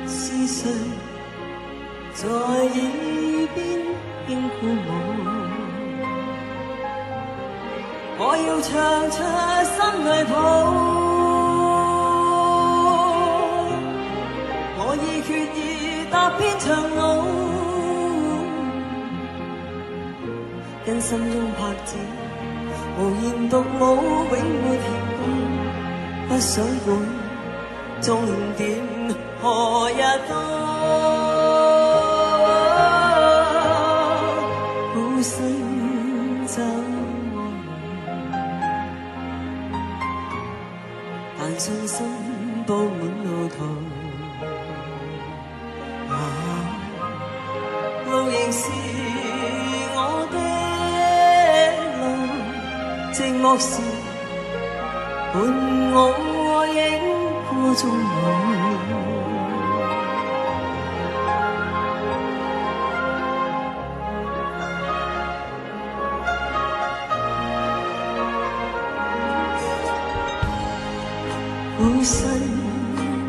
是誰在耳邊輕呼我？我要唱出心裏抱，我已決意踏遍長路，跟心中拍子無言獨舞，永沒停步，不想管終點何日到。孤身走過來，但信心佈滿路途。路仍是我的路，寂寞時伴我影過中舞。孤身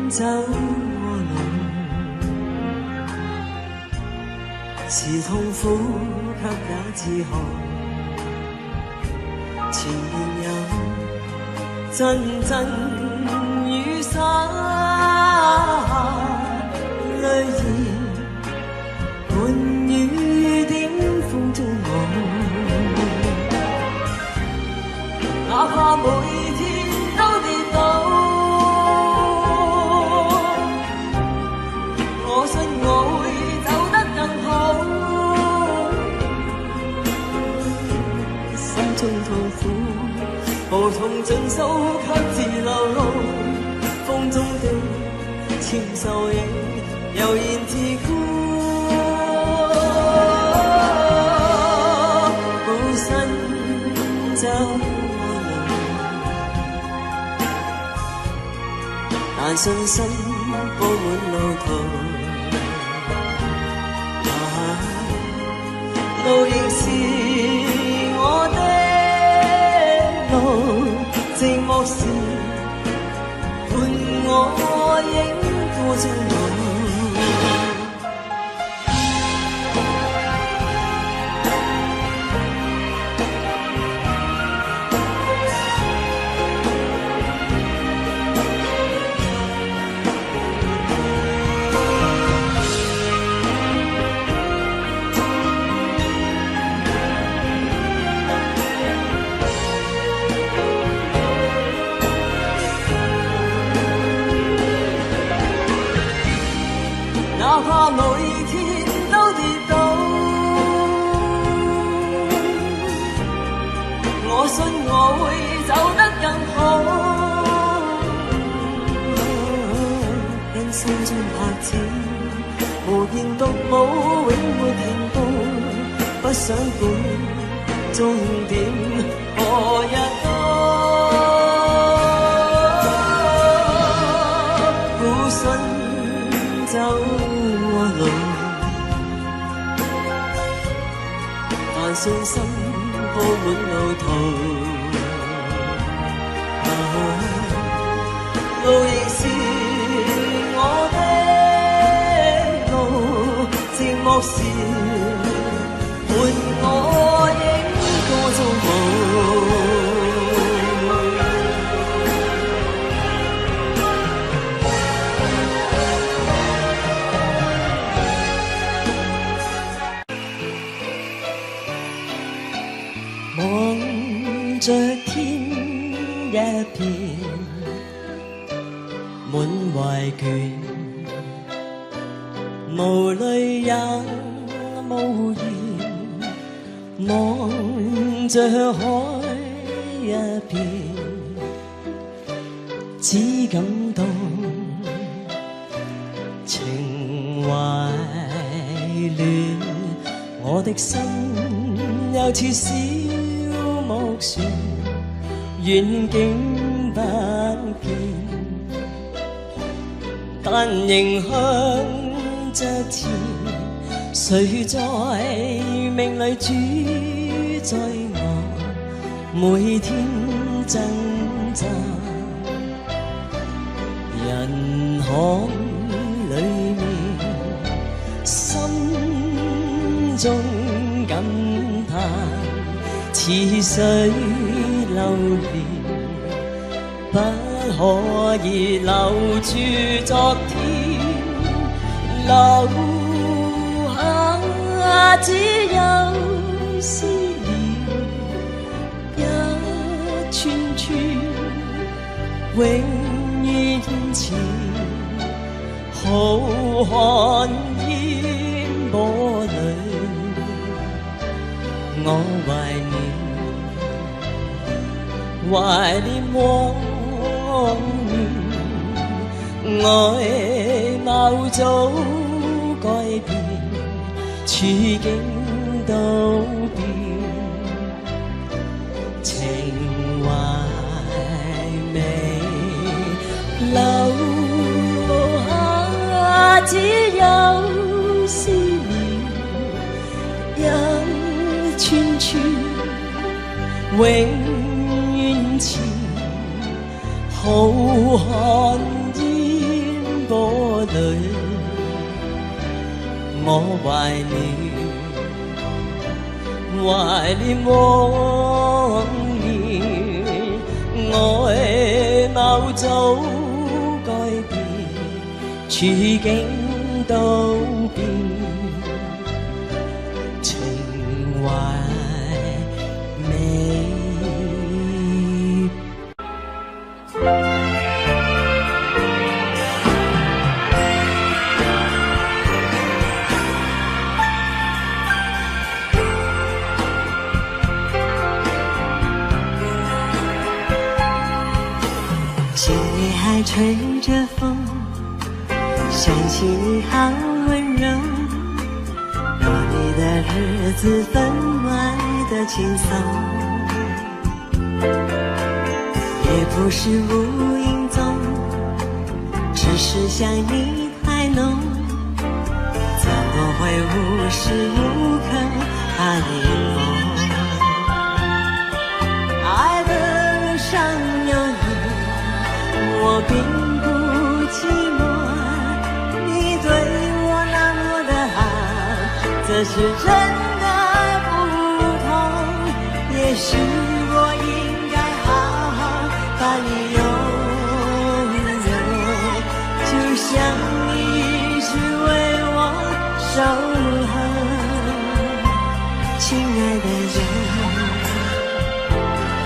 走過來，是痛苦卻也自豪。前面有陣陣雨灑，淚兒伴雨點風中舞。哪怕每天都跌倒，我信我會走得更好。心中痛苦無從盡訴，卻自流露。風中的纖瘦影悠然自顧。孤身走過來，但信心佈滿路途。路仍是我的路，寂寞時伴我影過中舞。哪怕每天都跌倒，我信我會走得更好。因心中拍子無言獨舞，永沒停步，不想管終點何日到。孤身走路，但信心佈滿路途。路仍是我的路，寂寞時伴我影過中舞。望着天一片滿懷倦，無淚也無言，望着海一片，只感到情懷亂，我的心又似小木船，遠景不見，但仍向着前，谁在命里主宰我？每天挣扎，人海里面，心中感叹，似水流年，不可以留住昨天，留下只有思念，一串串永遠前，浩瀚煙波裏，我懷念往年，外貌早改變，處境都變，情懷未留下，只有思念，一串串永遠前，浩瀚煙波裏，我懷念往年，外貌早改變，處境都變，情懷未今夜还吹着风，想起你好温柔，过你的日子分外的轻松，也不是无影踪，只是想你太浓，怎么会无时无刻把你梦？爱的路上有你，我并不寂寞，你对我那么的好，这是真的不同。也许我应该好好把你拥有，就像你一直为我守候，亲爱的人，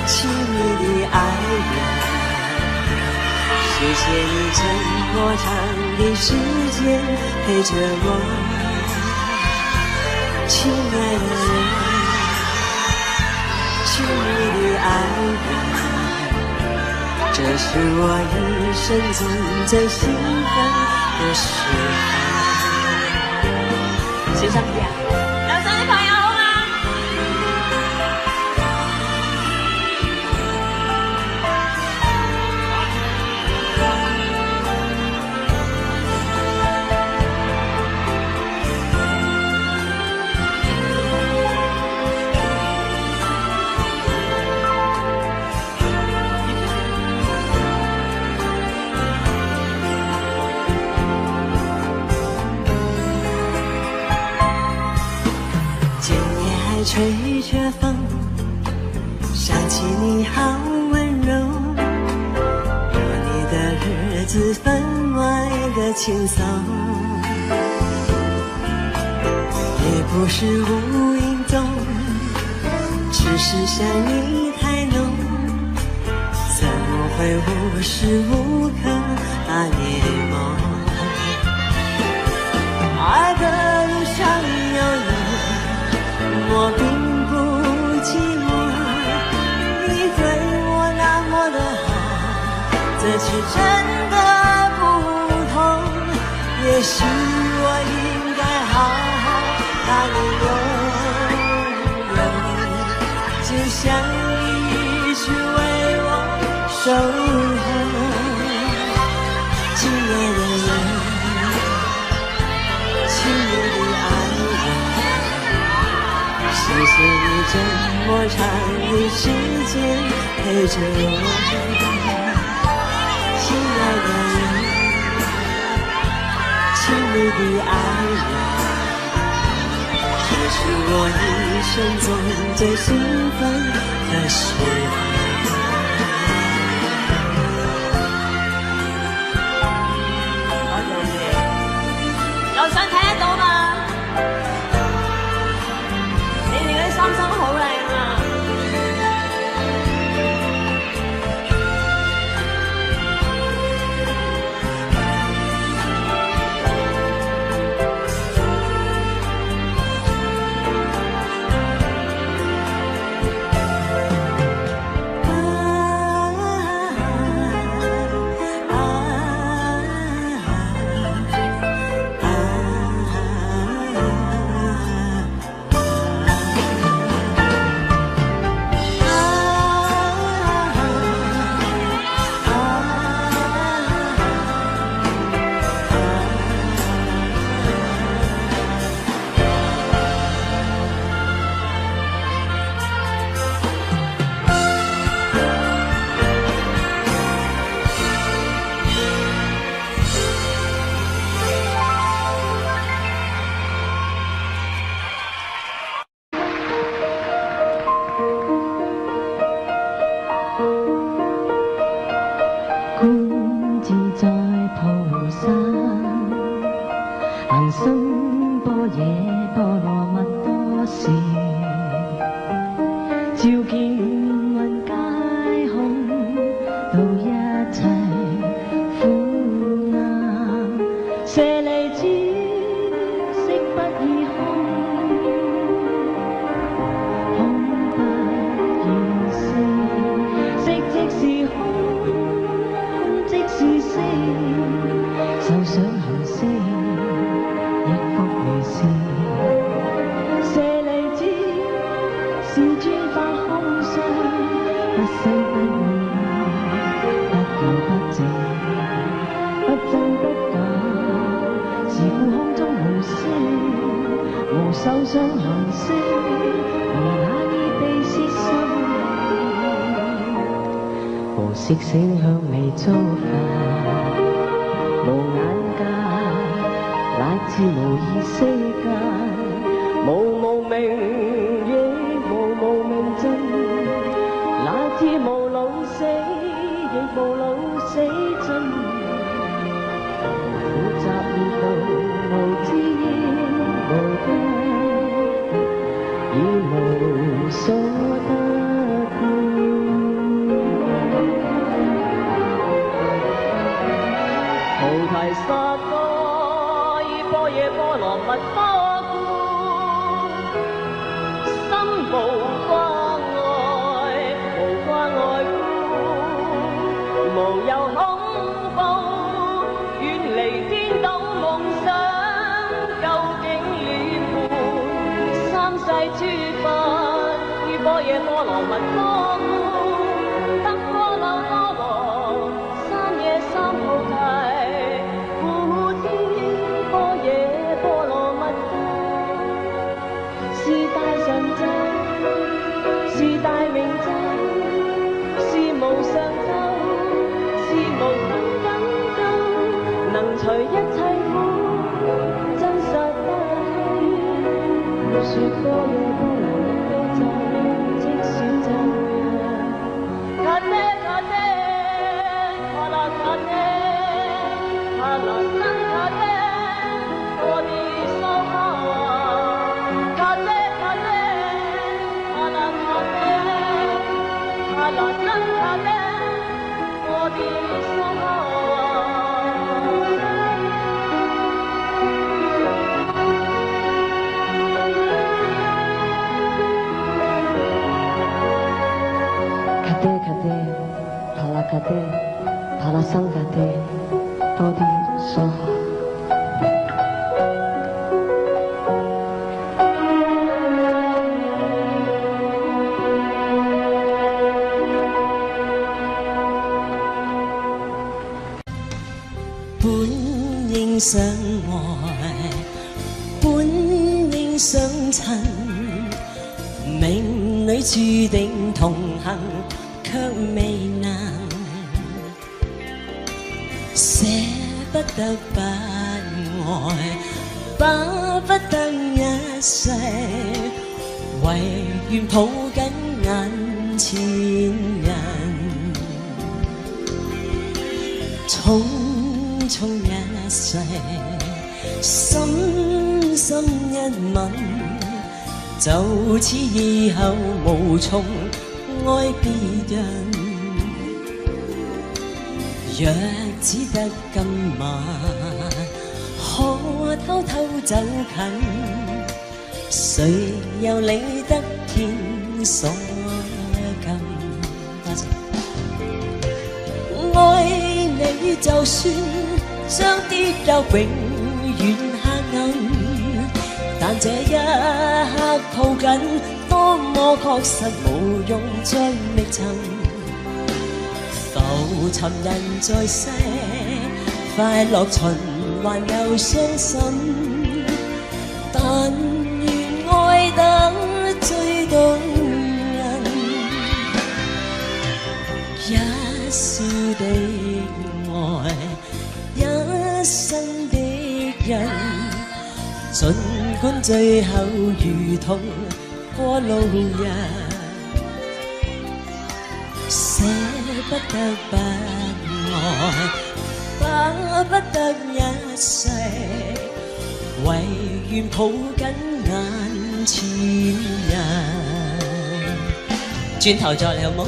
亲密的爱人。谢谢你这么长的时间陪着我，亲爱的人，亲密的爱人，这是我一生中最兴奋的时候。谁上去啊？有生日朋友好嗎？吹着风，想起你好温柔，过你的日子分外的轻松，也不是无影踪，只是想你太浓，怎么会无时无刻把你梦？爱的路上有你，我并不寂寞，你对我那么的好，这是真的不同。也许我应该好好把你拥有，就像你一直为我守候，亲爱的人。谢你这么长的时间陪着我，亲爱的人，亲密的爱人，这是我一生中最兴奋的时候。又想睇得到嘛？你哋嗰啲衫衫好靚啊！觀自在菩薩，行深般若波羅蜜多時，照見雲皆空，度一切苦難，舍利子，色不異空，空不現色，色即是空。即是色，受想行識，亦復如是。舍利子，是專法空相，不生不滅，不垢不淨，不真不假，是故空中無色，無受想行識，無那意被攝心。無色聲香味觸法，無眼界，乃至無意識界，無無明亦無明盡，乃至無老死亦無老死盡。苦集滅道無知應無得，已無所得。菩提薩埵依般若波羅蜜多故，心無掛礙，無掛礙故，無有恐怖，遠離顛倒夢想，究竟涅槃。三世諸佛依般若波羅蜜多故，得阿耨多羅三夜三菩提。是大神咒，是大明咒，是無上咒，是無等等咒，能除一切苦，真實不虛。說般若波羅蜜多咒，即說咒。卡爹卡爹，卡拉卡爹，卡拉真卡爹，我的手下。阿拉真卡爹，我的心啊！卡爹卡爹，帕拉卡爹，帕拉桑卡爹，多啲說下。相愛，本應相襯，夢裏注定同行，卻未能捨不得不愛，巴不得一世，唯願抱緊眼前人，匆匆一世，深深一吻，就此以後無從愛別人。若只得今晚，可偷偷走近，誰又理得天所禁？愛你就算將跌入永遠黑暗，但這一刻抱緊，多麼確實無用再覓尋。浮沉人在世，快樂循環又傷心，但願愛得最動人，一笑的愛，一生的人，儘管最後如同過路人，捨不得不愛，巴不得一世，唯願抱緊眼前人。轉頭再嚟好冇？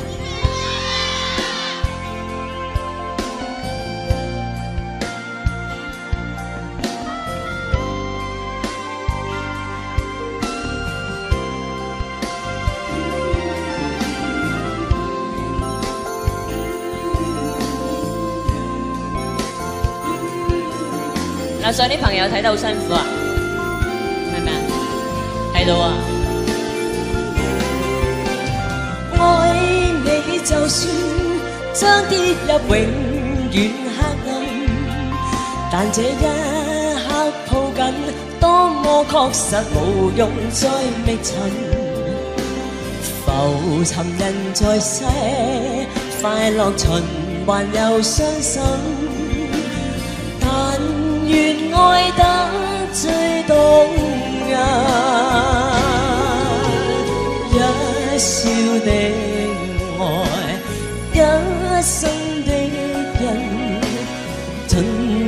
樓上啲朋友睇得好辛苦啊，係咪啊？睇到啊！愛你就算將跌入永遠黑暗，但這一刻抱緊，多麼確實無用再覓尋。浮沉人在世，快樂循環又傷心。但願愛得最動人，一笑的愛，一生的人，儘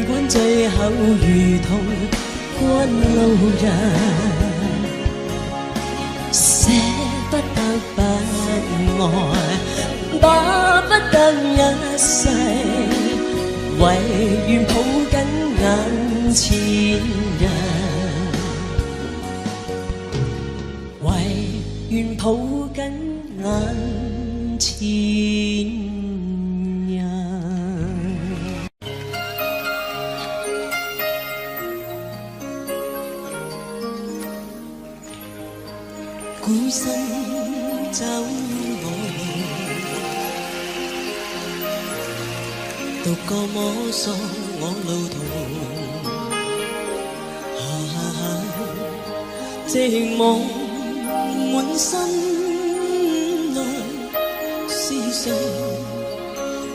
管最後如同過路人，捨不得不愛，巴不得一世，唯願抱緊眼前人，唯願抱緊眼前人。孤身走我路，獨個摸索我路途。寂寞滿身內，思緒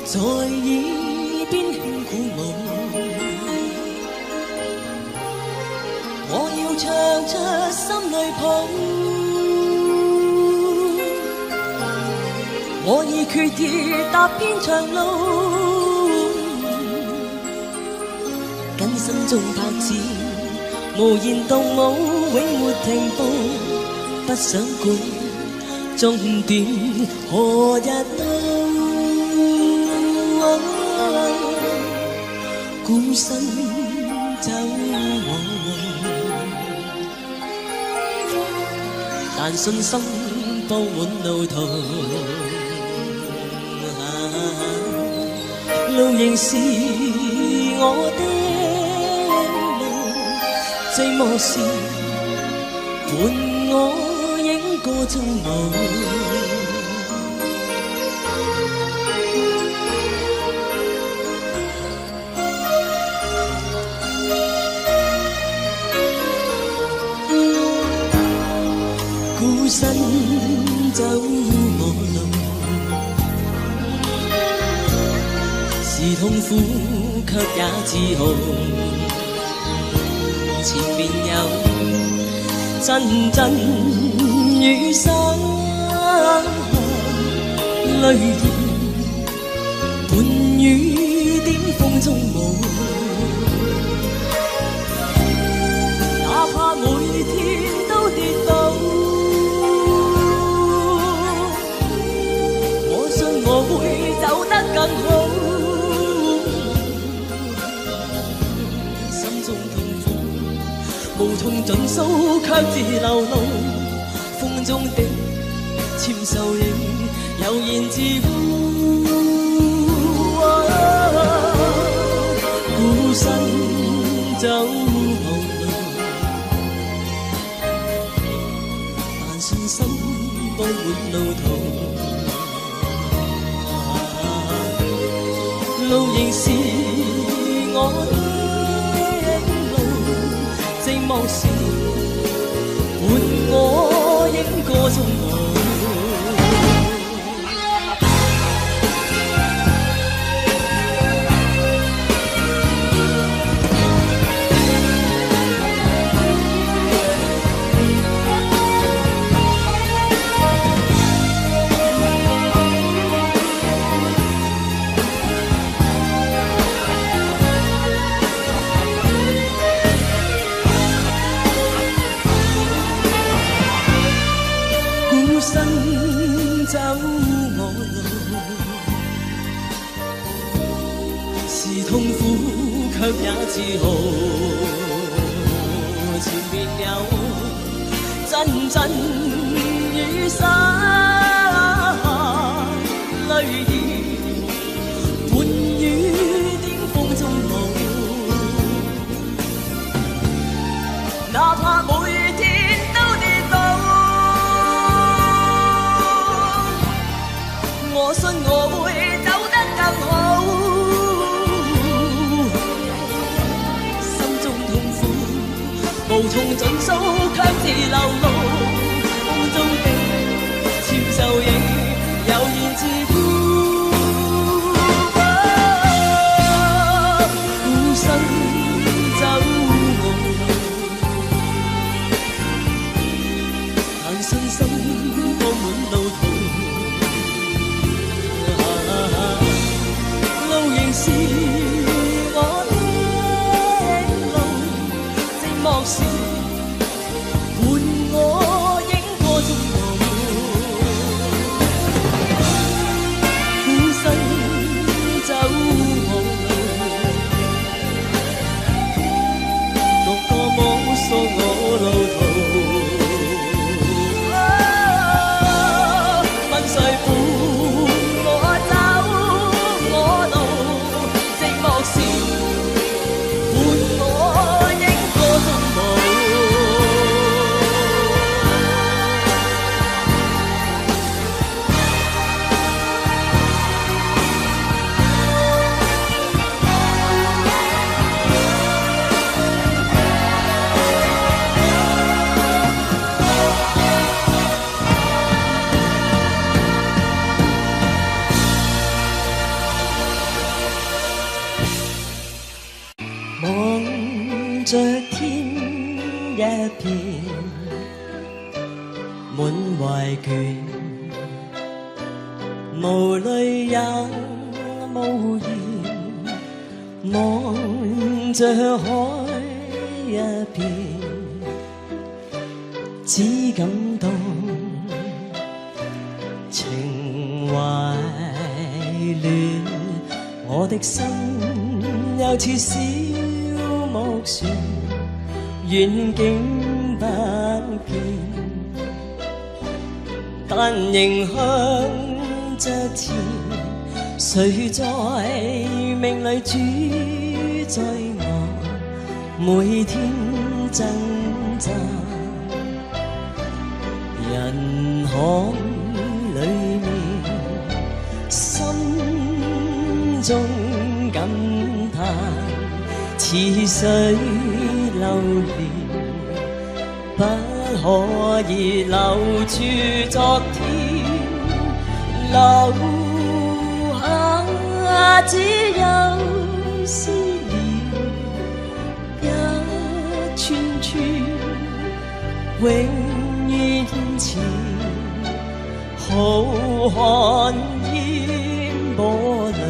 在耳邊輕鼓舞。我要唱出心裏抱，我已決意踏遍長路，跟心中拍子。無言動舞，永沒停步，不想管終點何日到。孤身走我路，但信心佈滿路途。路仍是我的。寂寞時，伴我影個中舞。孤身走我路，是痛苦卻也自豪。前面有陣陣雨灑，淚兒伴雨點風中舞。哪怕每天都跌倒，我信我會走得更好。心中痛苦無從盡訴，卻自流露。風中的纖手影悠然自呼。孤身走無路，但信心佈滿路途。路仍是我的路，寂寞時伴我應歌中舞。走我路，是痛苦卻也自豪。前面有陣陣雨灑，淚兒伴雨點風中舞。哪怕每天都跌倒，我信我會走得更好。心中痛苦無從盡訴，卻自流露。風中的纖手影悠然自呼。孤身走我路，但信心佈滿路途。是我的路，寂寞時伴我影歌中舞。孤身走我路，獨個摸索我路途。問誰伴我走？望着天一片滿懷倦，無淚也無言，望着海一片，只感到情懷亂，我的心又似小木船，遠景不見，但仍向着前。誰在命裏主宰我，每天掙扎。人海裏面，心中感嘆。似水流連，不可可以留住昨天，留下只有思念一串串，永遠前浩瀚煙波裏，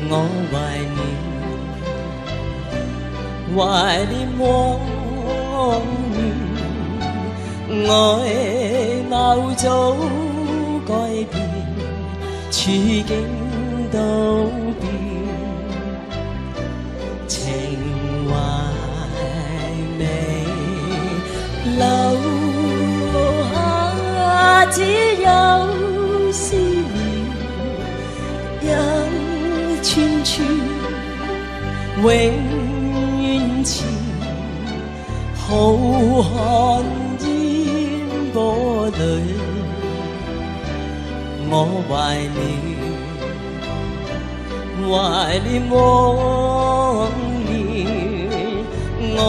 我懷念往年，愛貌早改變，處境都變，情懷未留下，只有思念一串串，永遠前浩瀚煙波裏，我懷念往年，愛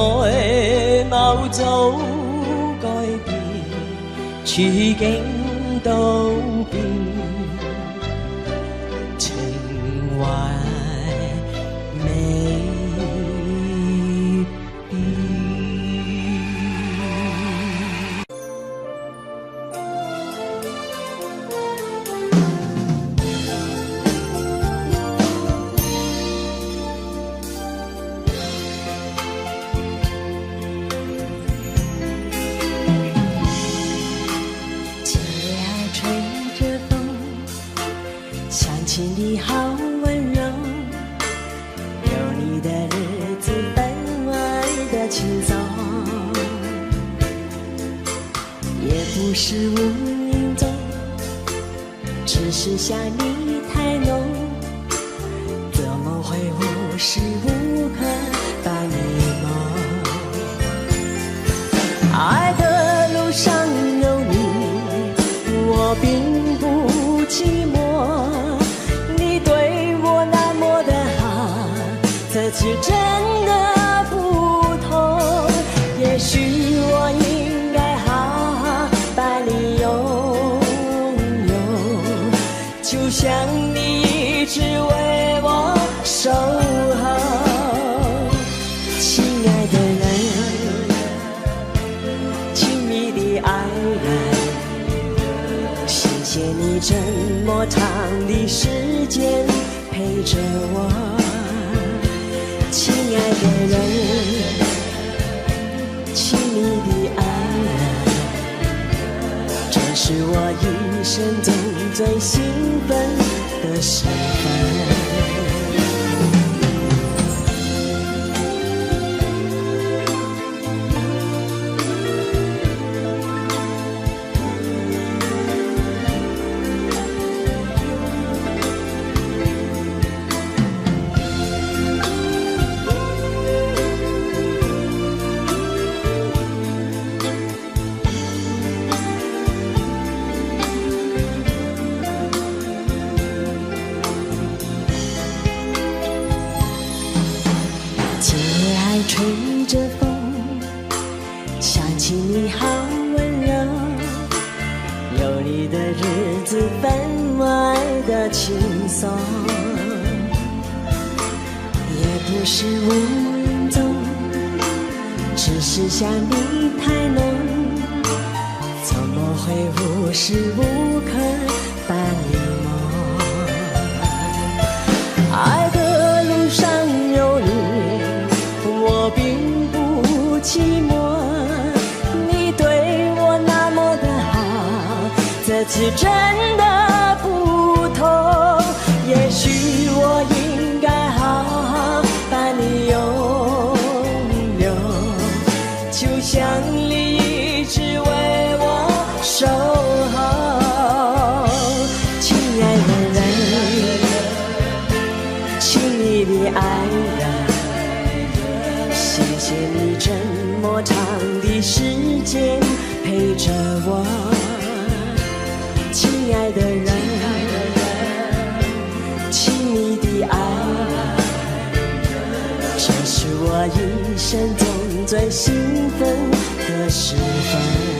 貌早改變，處境都變，情懷未你好温柔，有你的日子分外的轻松，也不是无影踪，只是想你太浓，怎么会无时无刻把你梦？爱的路上有你，我并不寂寞。这次真的不同，也许我应该好好把你拥有，就像你一直为我守候。亲爱的人，亲密的爱人，谢谢你这么长的时间陪着我。亲爱的人，亲密的爱人，这是我一生中最兴奋的时分。吹着风，想起你好温柔，有你的日子分外的轻松，也不是无影踪，只是想你太浓，怎么会无时无刻把你梦？爱的路上有你，我并不寂寞，你对我那么的好，这次真的不同，也许我应该好好把你拥有，就像你一直为我守候。亲爱的人，亲密的爱人，谢谢你这么长的时间陪着我。亲爱的人，亲密的爱人，这是我一生中最最兴奋的时分。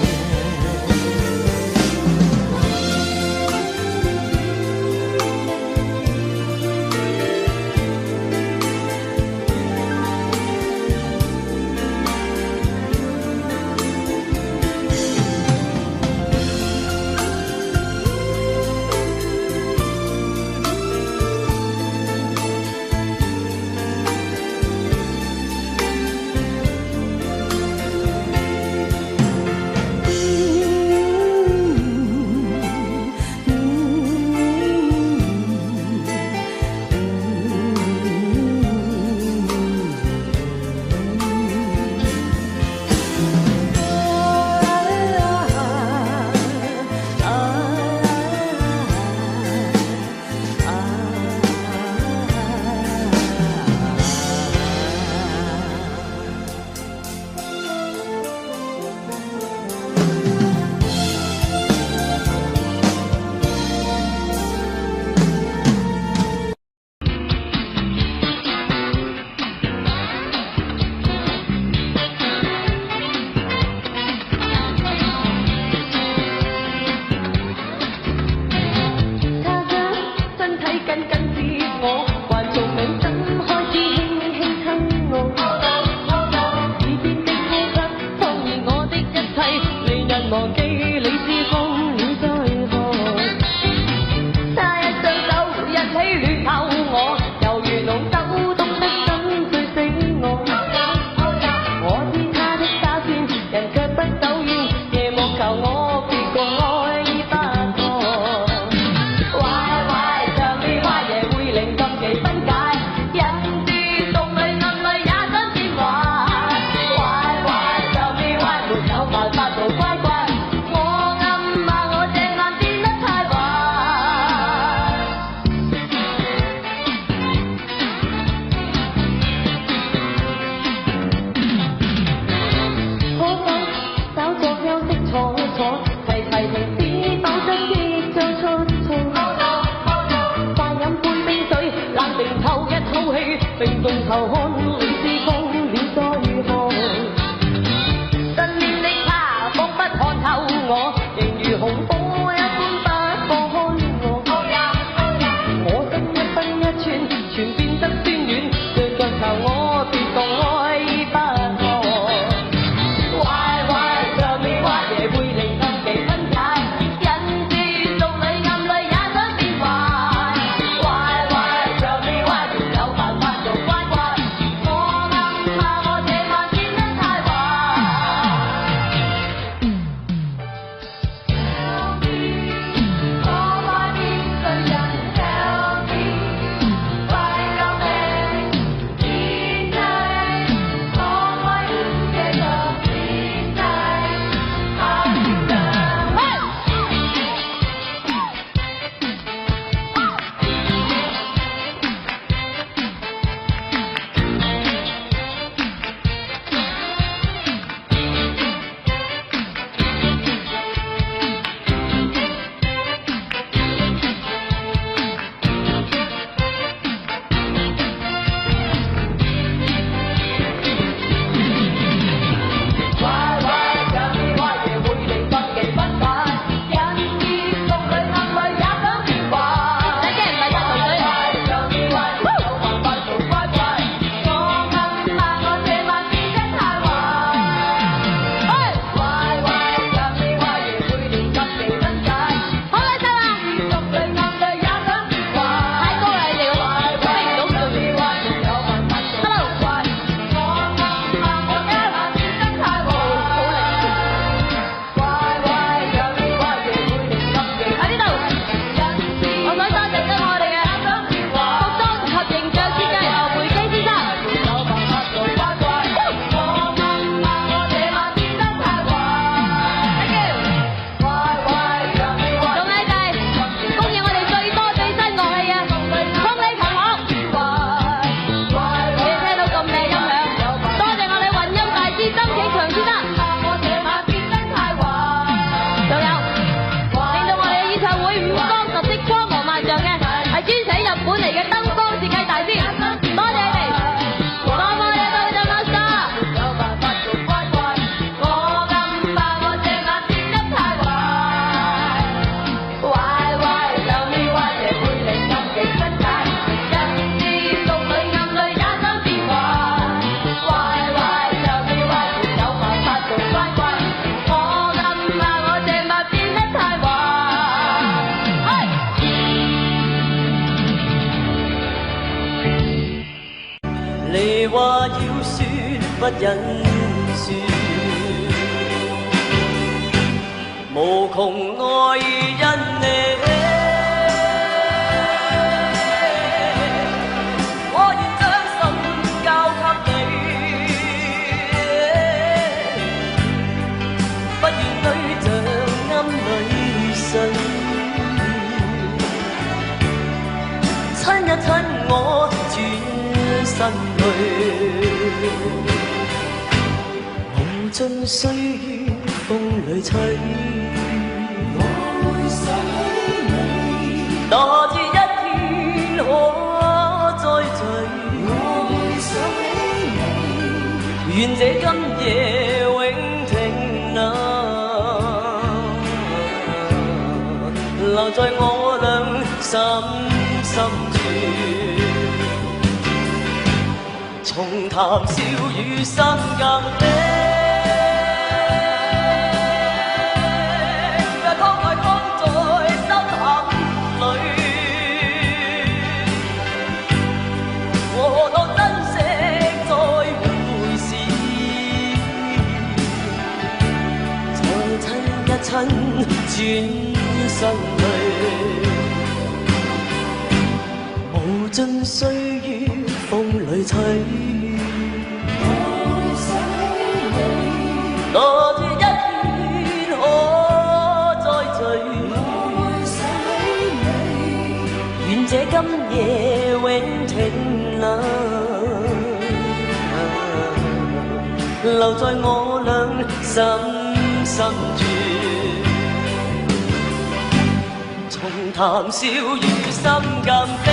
不忍說，無窮愛因你。親一親我轉身去，無盡歲月風裏吹，我會想起你，哪知一天可再聚，我會想起你，願這今夜永停留，留在我倆心深處，重談笑語心更悲，慷慨扛在心坎裏，我當珍惜再回事，再親一親轉身去。無盡歲月風裏吹，我會想起你，哪知一天可再聚，我會想起你，願這今夜永停留在我倆心深處，重談笑語心更悲。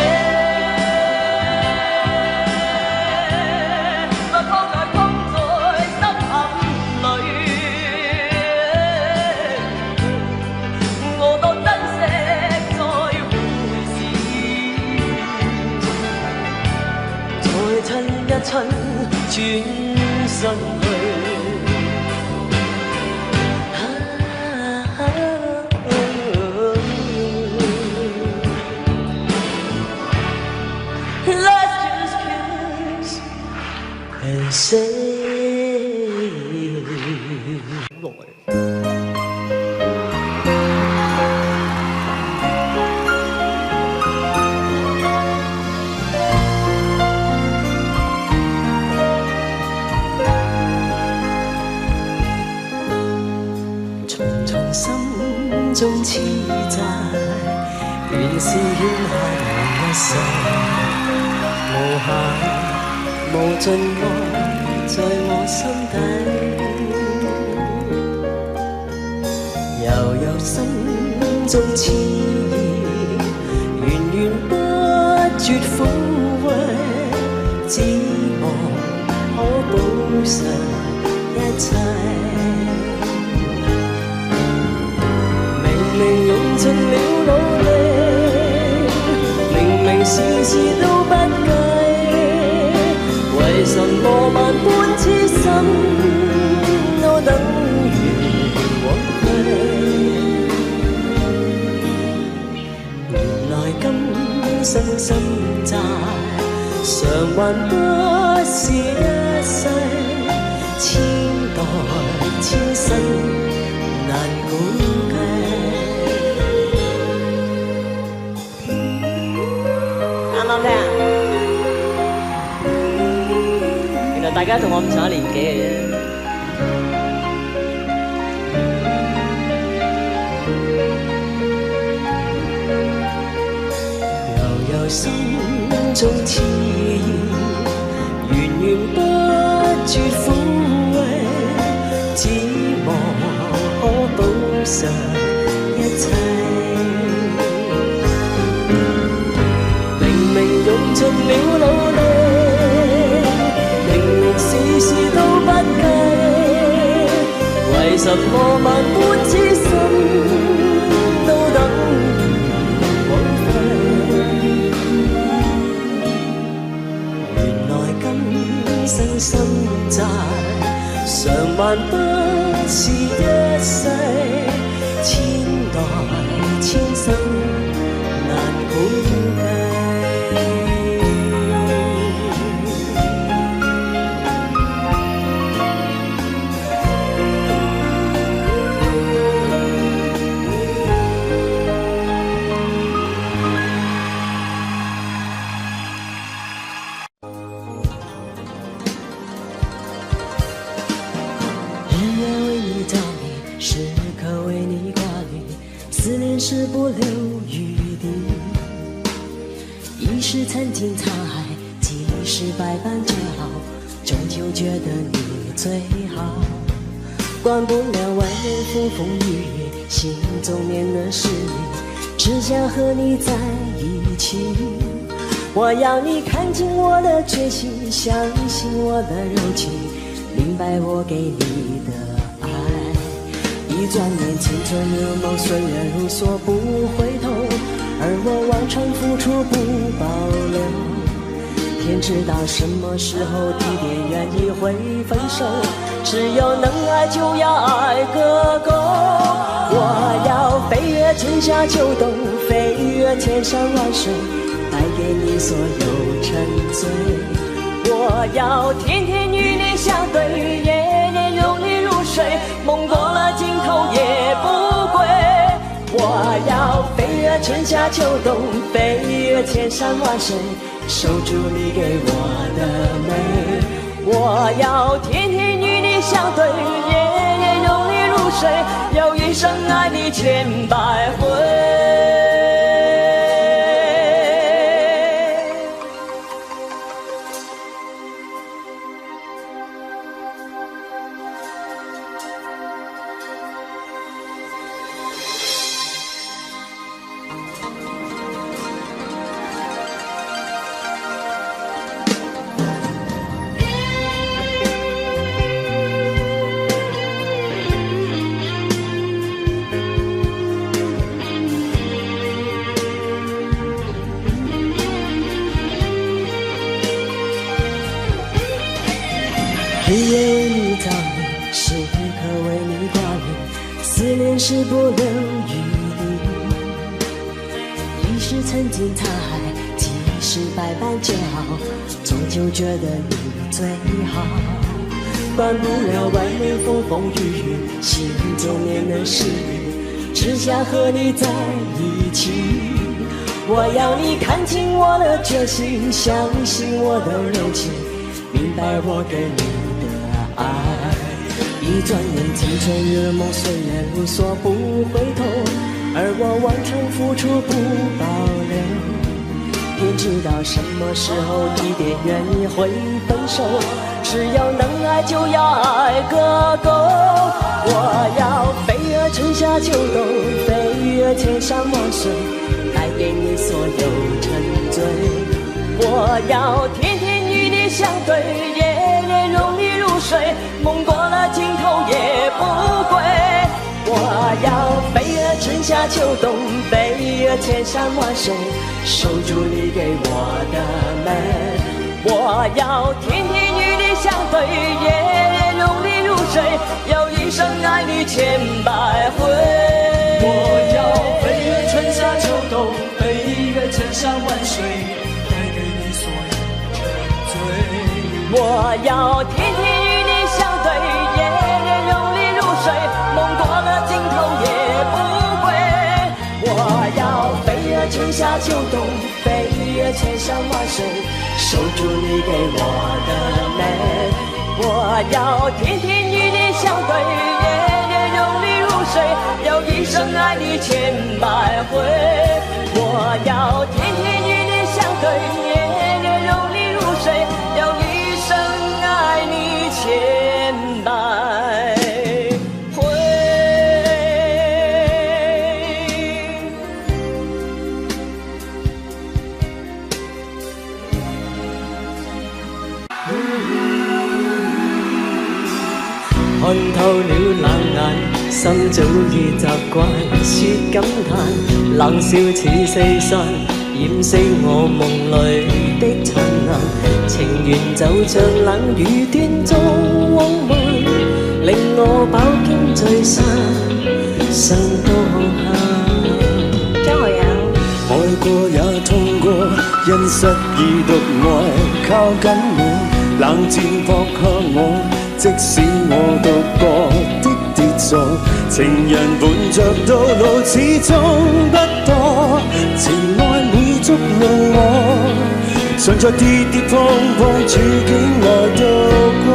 親轉身去，Let's just kiss and say 中似債，原是欠下我一世，無限無盡愛在我心底，悠悠心中痴意，源源不絕撫慰，只望可補償一切。明明用盡了努力，明明事事都不計，為什麼萬般痴心都等於枉費？原來今生心債，償還不是一世，千代千世難估計。啱聽啊！原來大家同我咁上下年紀嘅啫。悠悠心中痴意，源源不絕撫慰，只望可補償一切。用盡了努力，明明事事都不計，為什麼萬般痴心都等於枉費？原來今生心債，償還不是一世，千代千生難估計。思念是不留余地，一时曾经沧海，几世百般煎熬，终究觉得你最好。管不了外面风风雨雨，心中念的是你，只想和你在一起。我要你看清我的决心，相信我的柔情，明白我给你的爱。一转眼青春如梦，岁月如梭不回头，而我往常付出不保留。天知道什么时候地点愿意会分手，只有能爱就要爱个够。我要飞越春夏秋冬，飞越千山万水，带给你所有沉醉。我要天天与你相对，夜夜拥你入睡，梦过了尽头也不归。我要飞越春夏秋冬，飞越千山万水，守住你给我的美。我要天天与你相对，夜夜拥你入睡，要一生爱你千百回。日夜为你着迷，时刻为你挂念，思念是不留余地。一时曾经沧海，几世百般煎熬，终究觉得你最好。管不了外面风风雨雨，心中念的是你，只想和你在一起。我要你看清我的决心，相信我的柔情，明白我给你爱。一转眼青春如梦，岁月如梭不回头，而我往常付出不保留。天知道什么时候地点愿意会分手，只要能爱就要爱个够。我要飞越春夏秋冬，飞越千山万水，带给你所有沉醉。我要天天与你相对，夜夜拥你入睡，梦过了尽头也不归。我要飞越春夏秋冬，飞越千山万水，守住你给我的美。我要天天与你相对，夜夜拥你入睡，要一生爱你千百回。我要飞越春夏秋冬，飞越千山万水，带给你所有沉醉。我要天天与你相对，夜夜拥你入睡，梦过了尽头也不归。我要飞越春夏秋冬，飞越千山万水，守住你给我的美。我要天天与你相对，夜夜拥你入睡，要一生爱你千百回。我要天天与你相对，夜夜拥你入睡，要一生爱你千百回。看透了冷眼，心早已習慣，說感嘆，冷笑似四散，掩飾我夢裏的燦爛。情緣就像冷雨斷中往還，令我飽經聚散，想當下。張學友，愛過也痛過，因失意獨愛靠緊我，冷戰撲向我。即使我獨個的跌坐，情人伴着到老始終不多，情愛每觸弄我，常在跌跌碰碰處境內度過。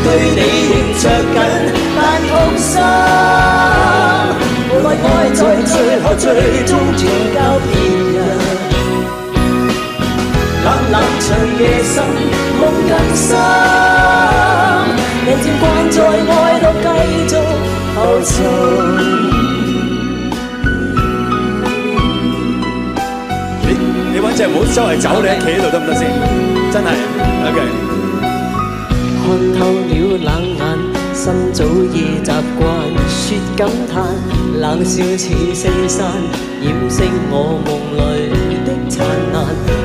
對你仍着緊，但痛心。最终轉交別人。冷冷長夜深，夢更深，人漸慣在愛裏繼續浮沉。你揾隻唔好周圍走，你企喺度得唔得先？真係 OK。看透了冷眼，心早已習慣說感嘆，冷笑似四散，掩飾我夢裏的燦爛。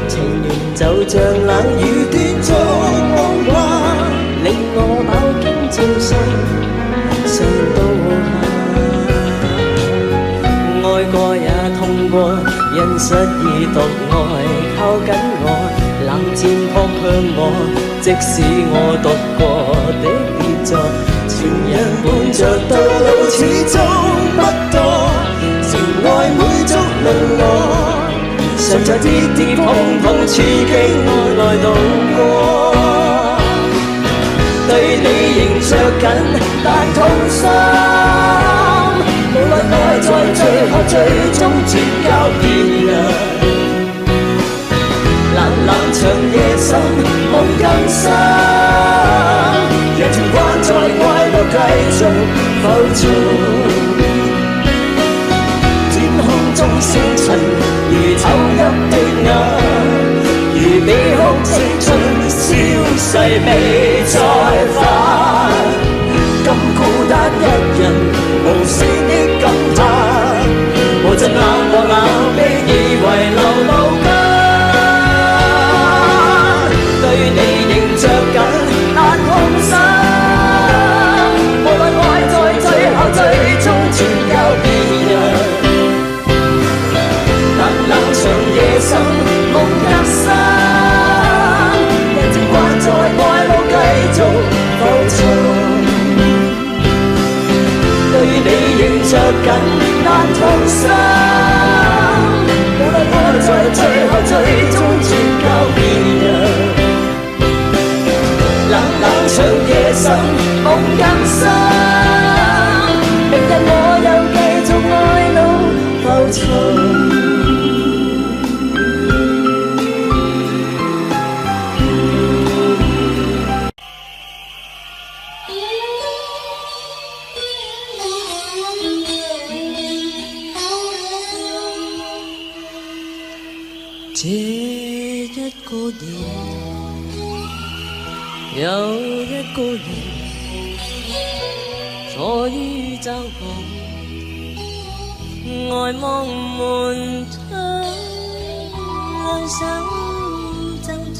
情緣就像冷雨斷續夢幻，令我飽經情緒，上到下。愛過也痛過，因失意獨愛靠緊我，冷箭撲向我。即使我讀過的傑作，情人伴着到老始終不多，情愛每足淪落，常在跌跌碰碰處境內度過。對你仍着緊，但痛心，無奈愛在最後最終轉交別人。冷冷長夜深，夢更深，人漸慣在愛裏繼續浮沉。天空中星塵如走泣的眼，如被哭青春消逝未再返。今孤單一人，無聲的感嘆，無盡冷漠冷冰已遺留無根。對你仍着緊，但痛心，無論愛在最後最終轉交別人。冷冷長夜深，夢更深，人漸慣在愛路繼續浮沉。對你仍着緊，但痛心，無論愛在最後最終轉交別人。冷冷長夜深，夢更深，明日我又繼續愛路浮沉。這一個夜，有一個人坐於走廊，呆望門窗，兩手奏着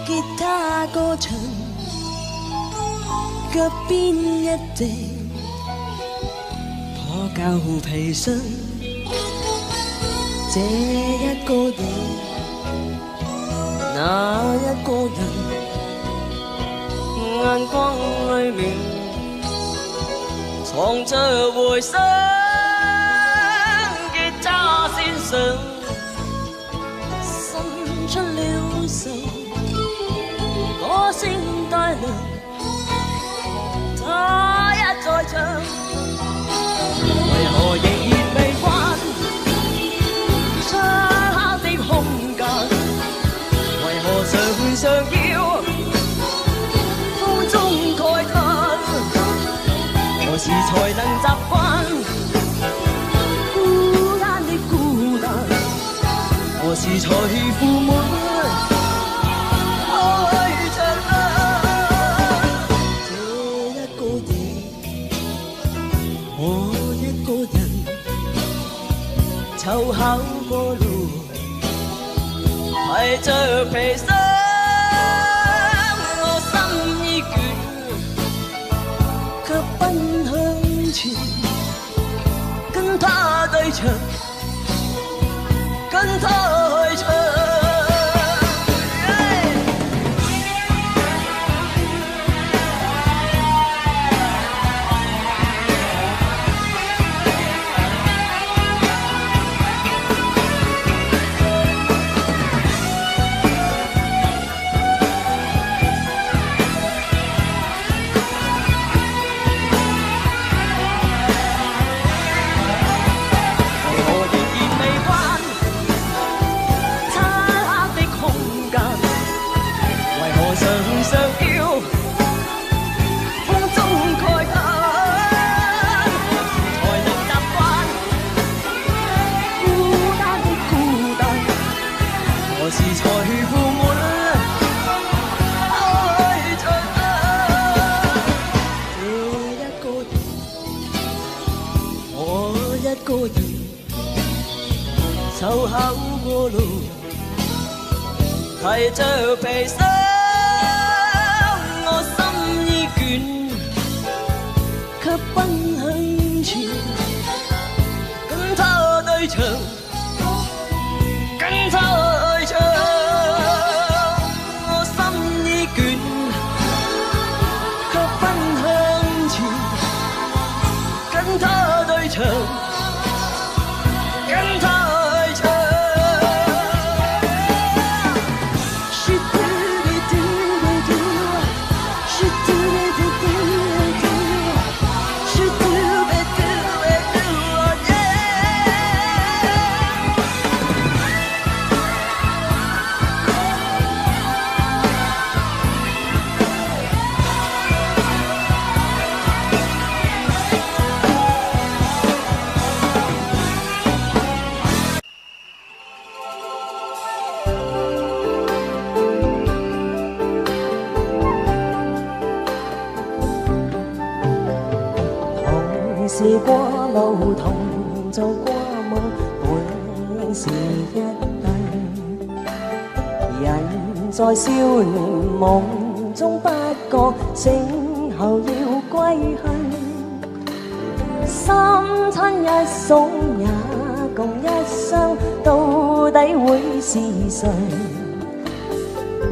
吉他歌唱，腳邊一隻破舊皮箱。這一個夜，那一個人，眼光裏面藏着回聲，吉他線上滲出了愁，歌聲帶亮，他一再唱，為何仍然未慣？漆黑的空間，為何常要風中慨嘆？何時才能習慣孤單的孤單？何時才負滿愛着啊？這一個夜，我一個人湊巧過路，提着皮箱，我心已倦，卻奔向前，跟他對唱，跟他去唱。我一個人就考過路，提着皮箱，我心已倦，卻奔向前，跟他對唱，跟他對唱，我心已倦，卻奔向前，跟他對唱，跟他。是過路同做過夢，本應是一對。人在少年夢中不覺醒後要歸去，三親一送也共一生，到底會是誰？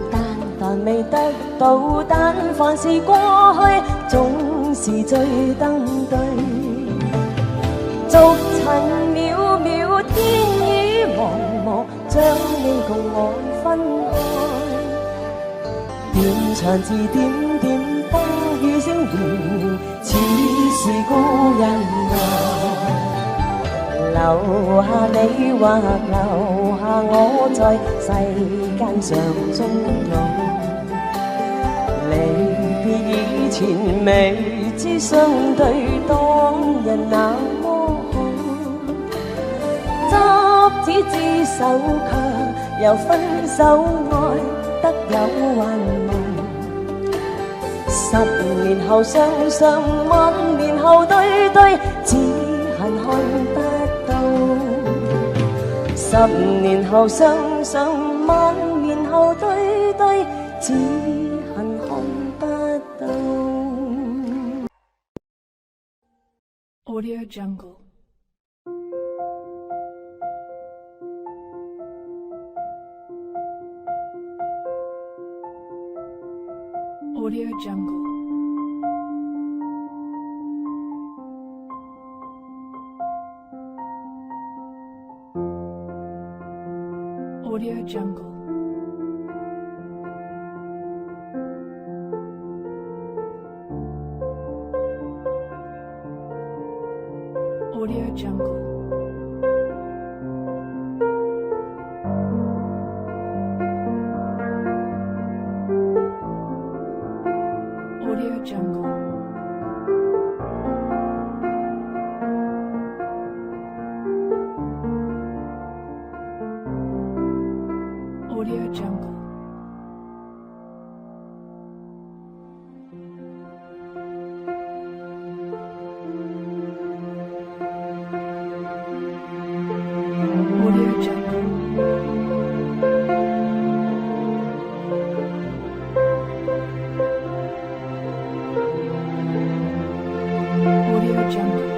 但凡未得到，但凡是過去，總是最登對。俗塵渺渺，天雨茫茫，將你共我分開。斷腸字點點，風雨聲連，似是故人來。留下你或留下我，在世間上終老。離別以前，未知相對當日那麼。執子之手，卻又分手，愛得有幻夢。10年後相相，萬年後對對，只恨看不到。10年後相相，萬年後對對，只恨看不到。Audio Jungle。Audio Jungle. Audio Jungle. Audio Jungle. Audio Jungle. Audio Jungle. Audio Jungle. Audio Jungle. Audio Jungle.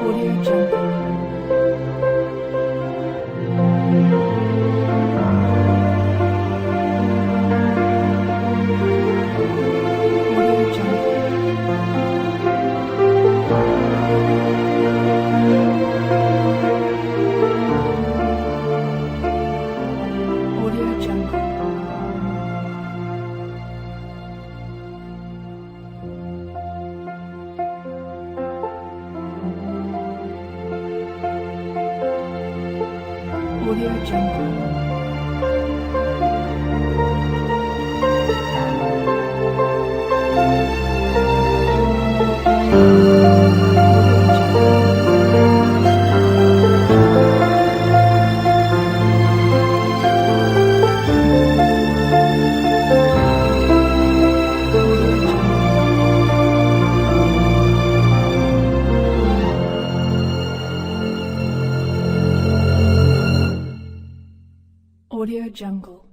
Audio Jungle. Audio Jungle. Audio Jungle. Audio Jungle.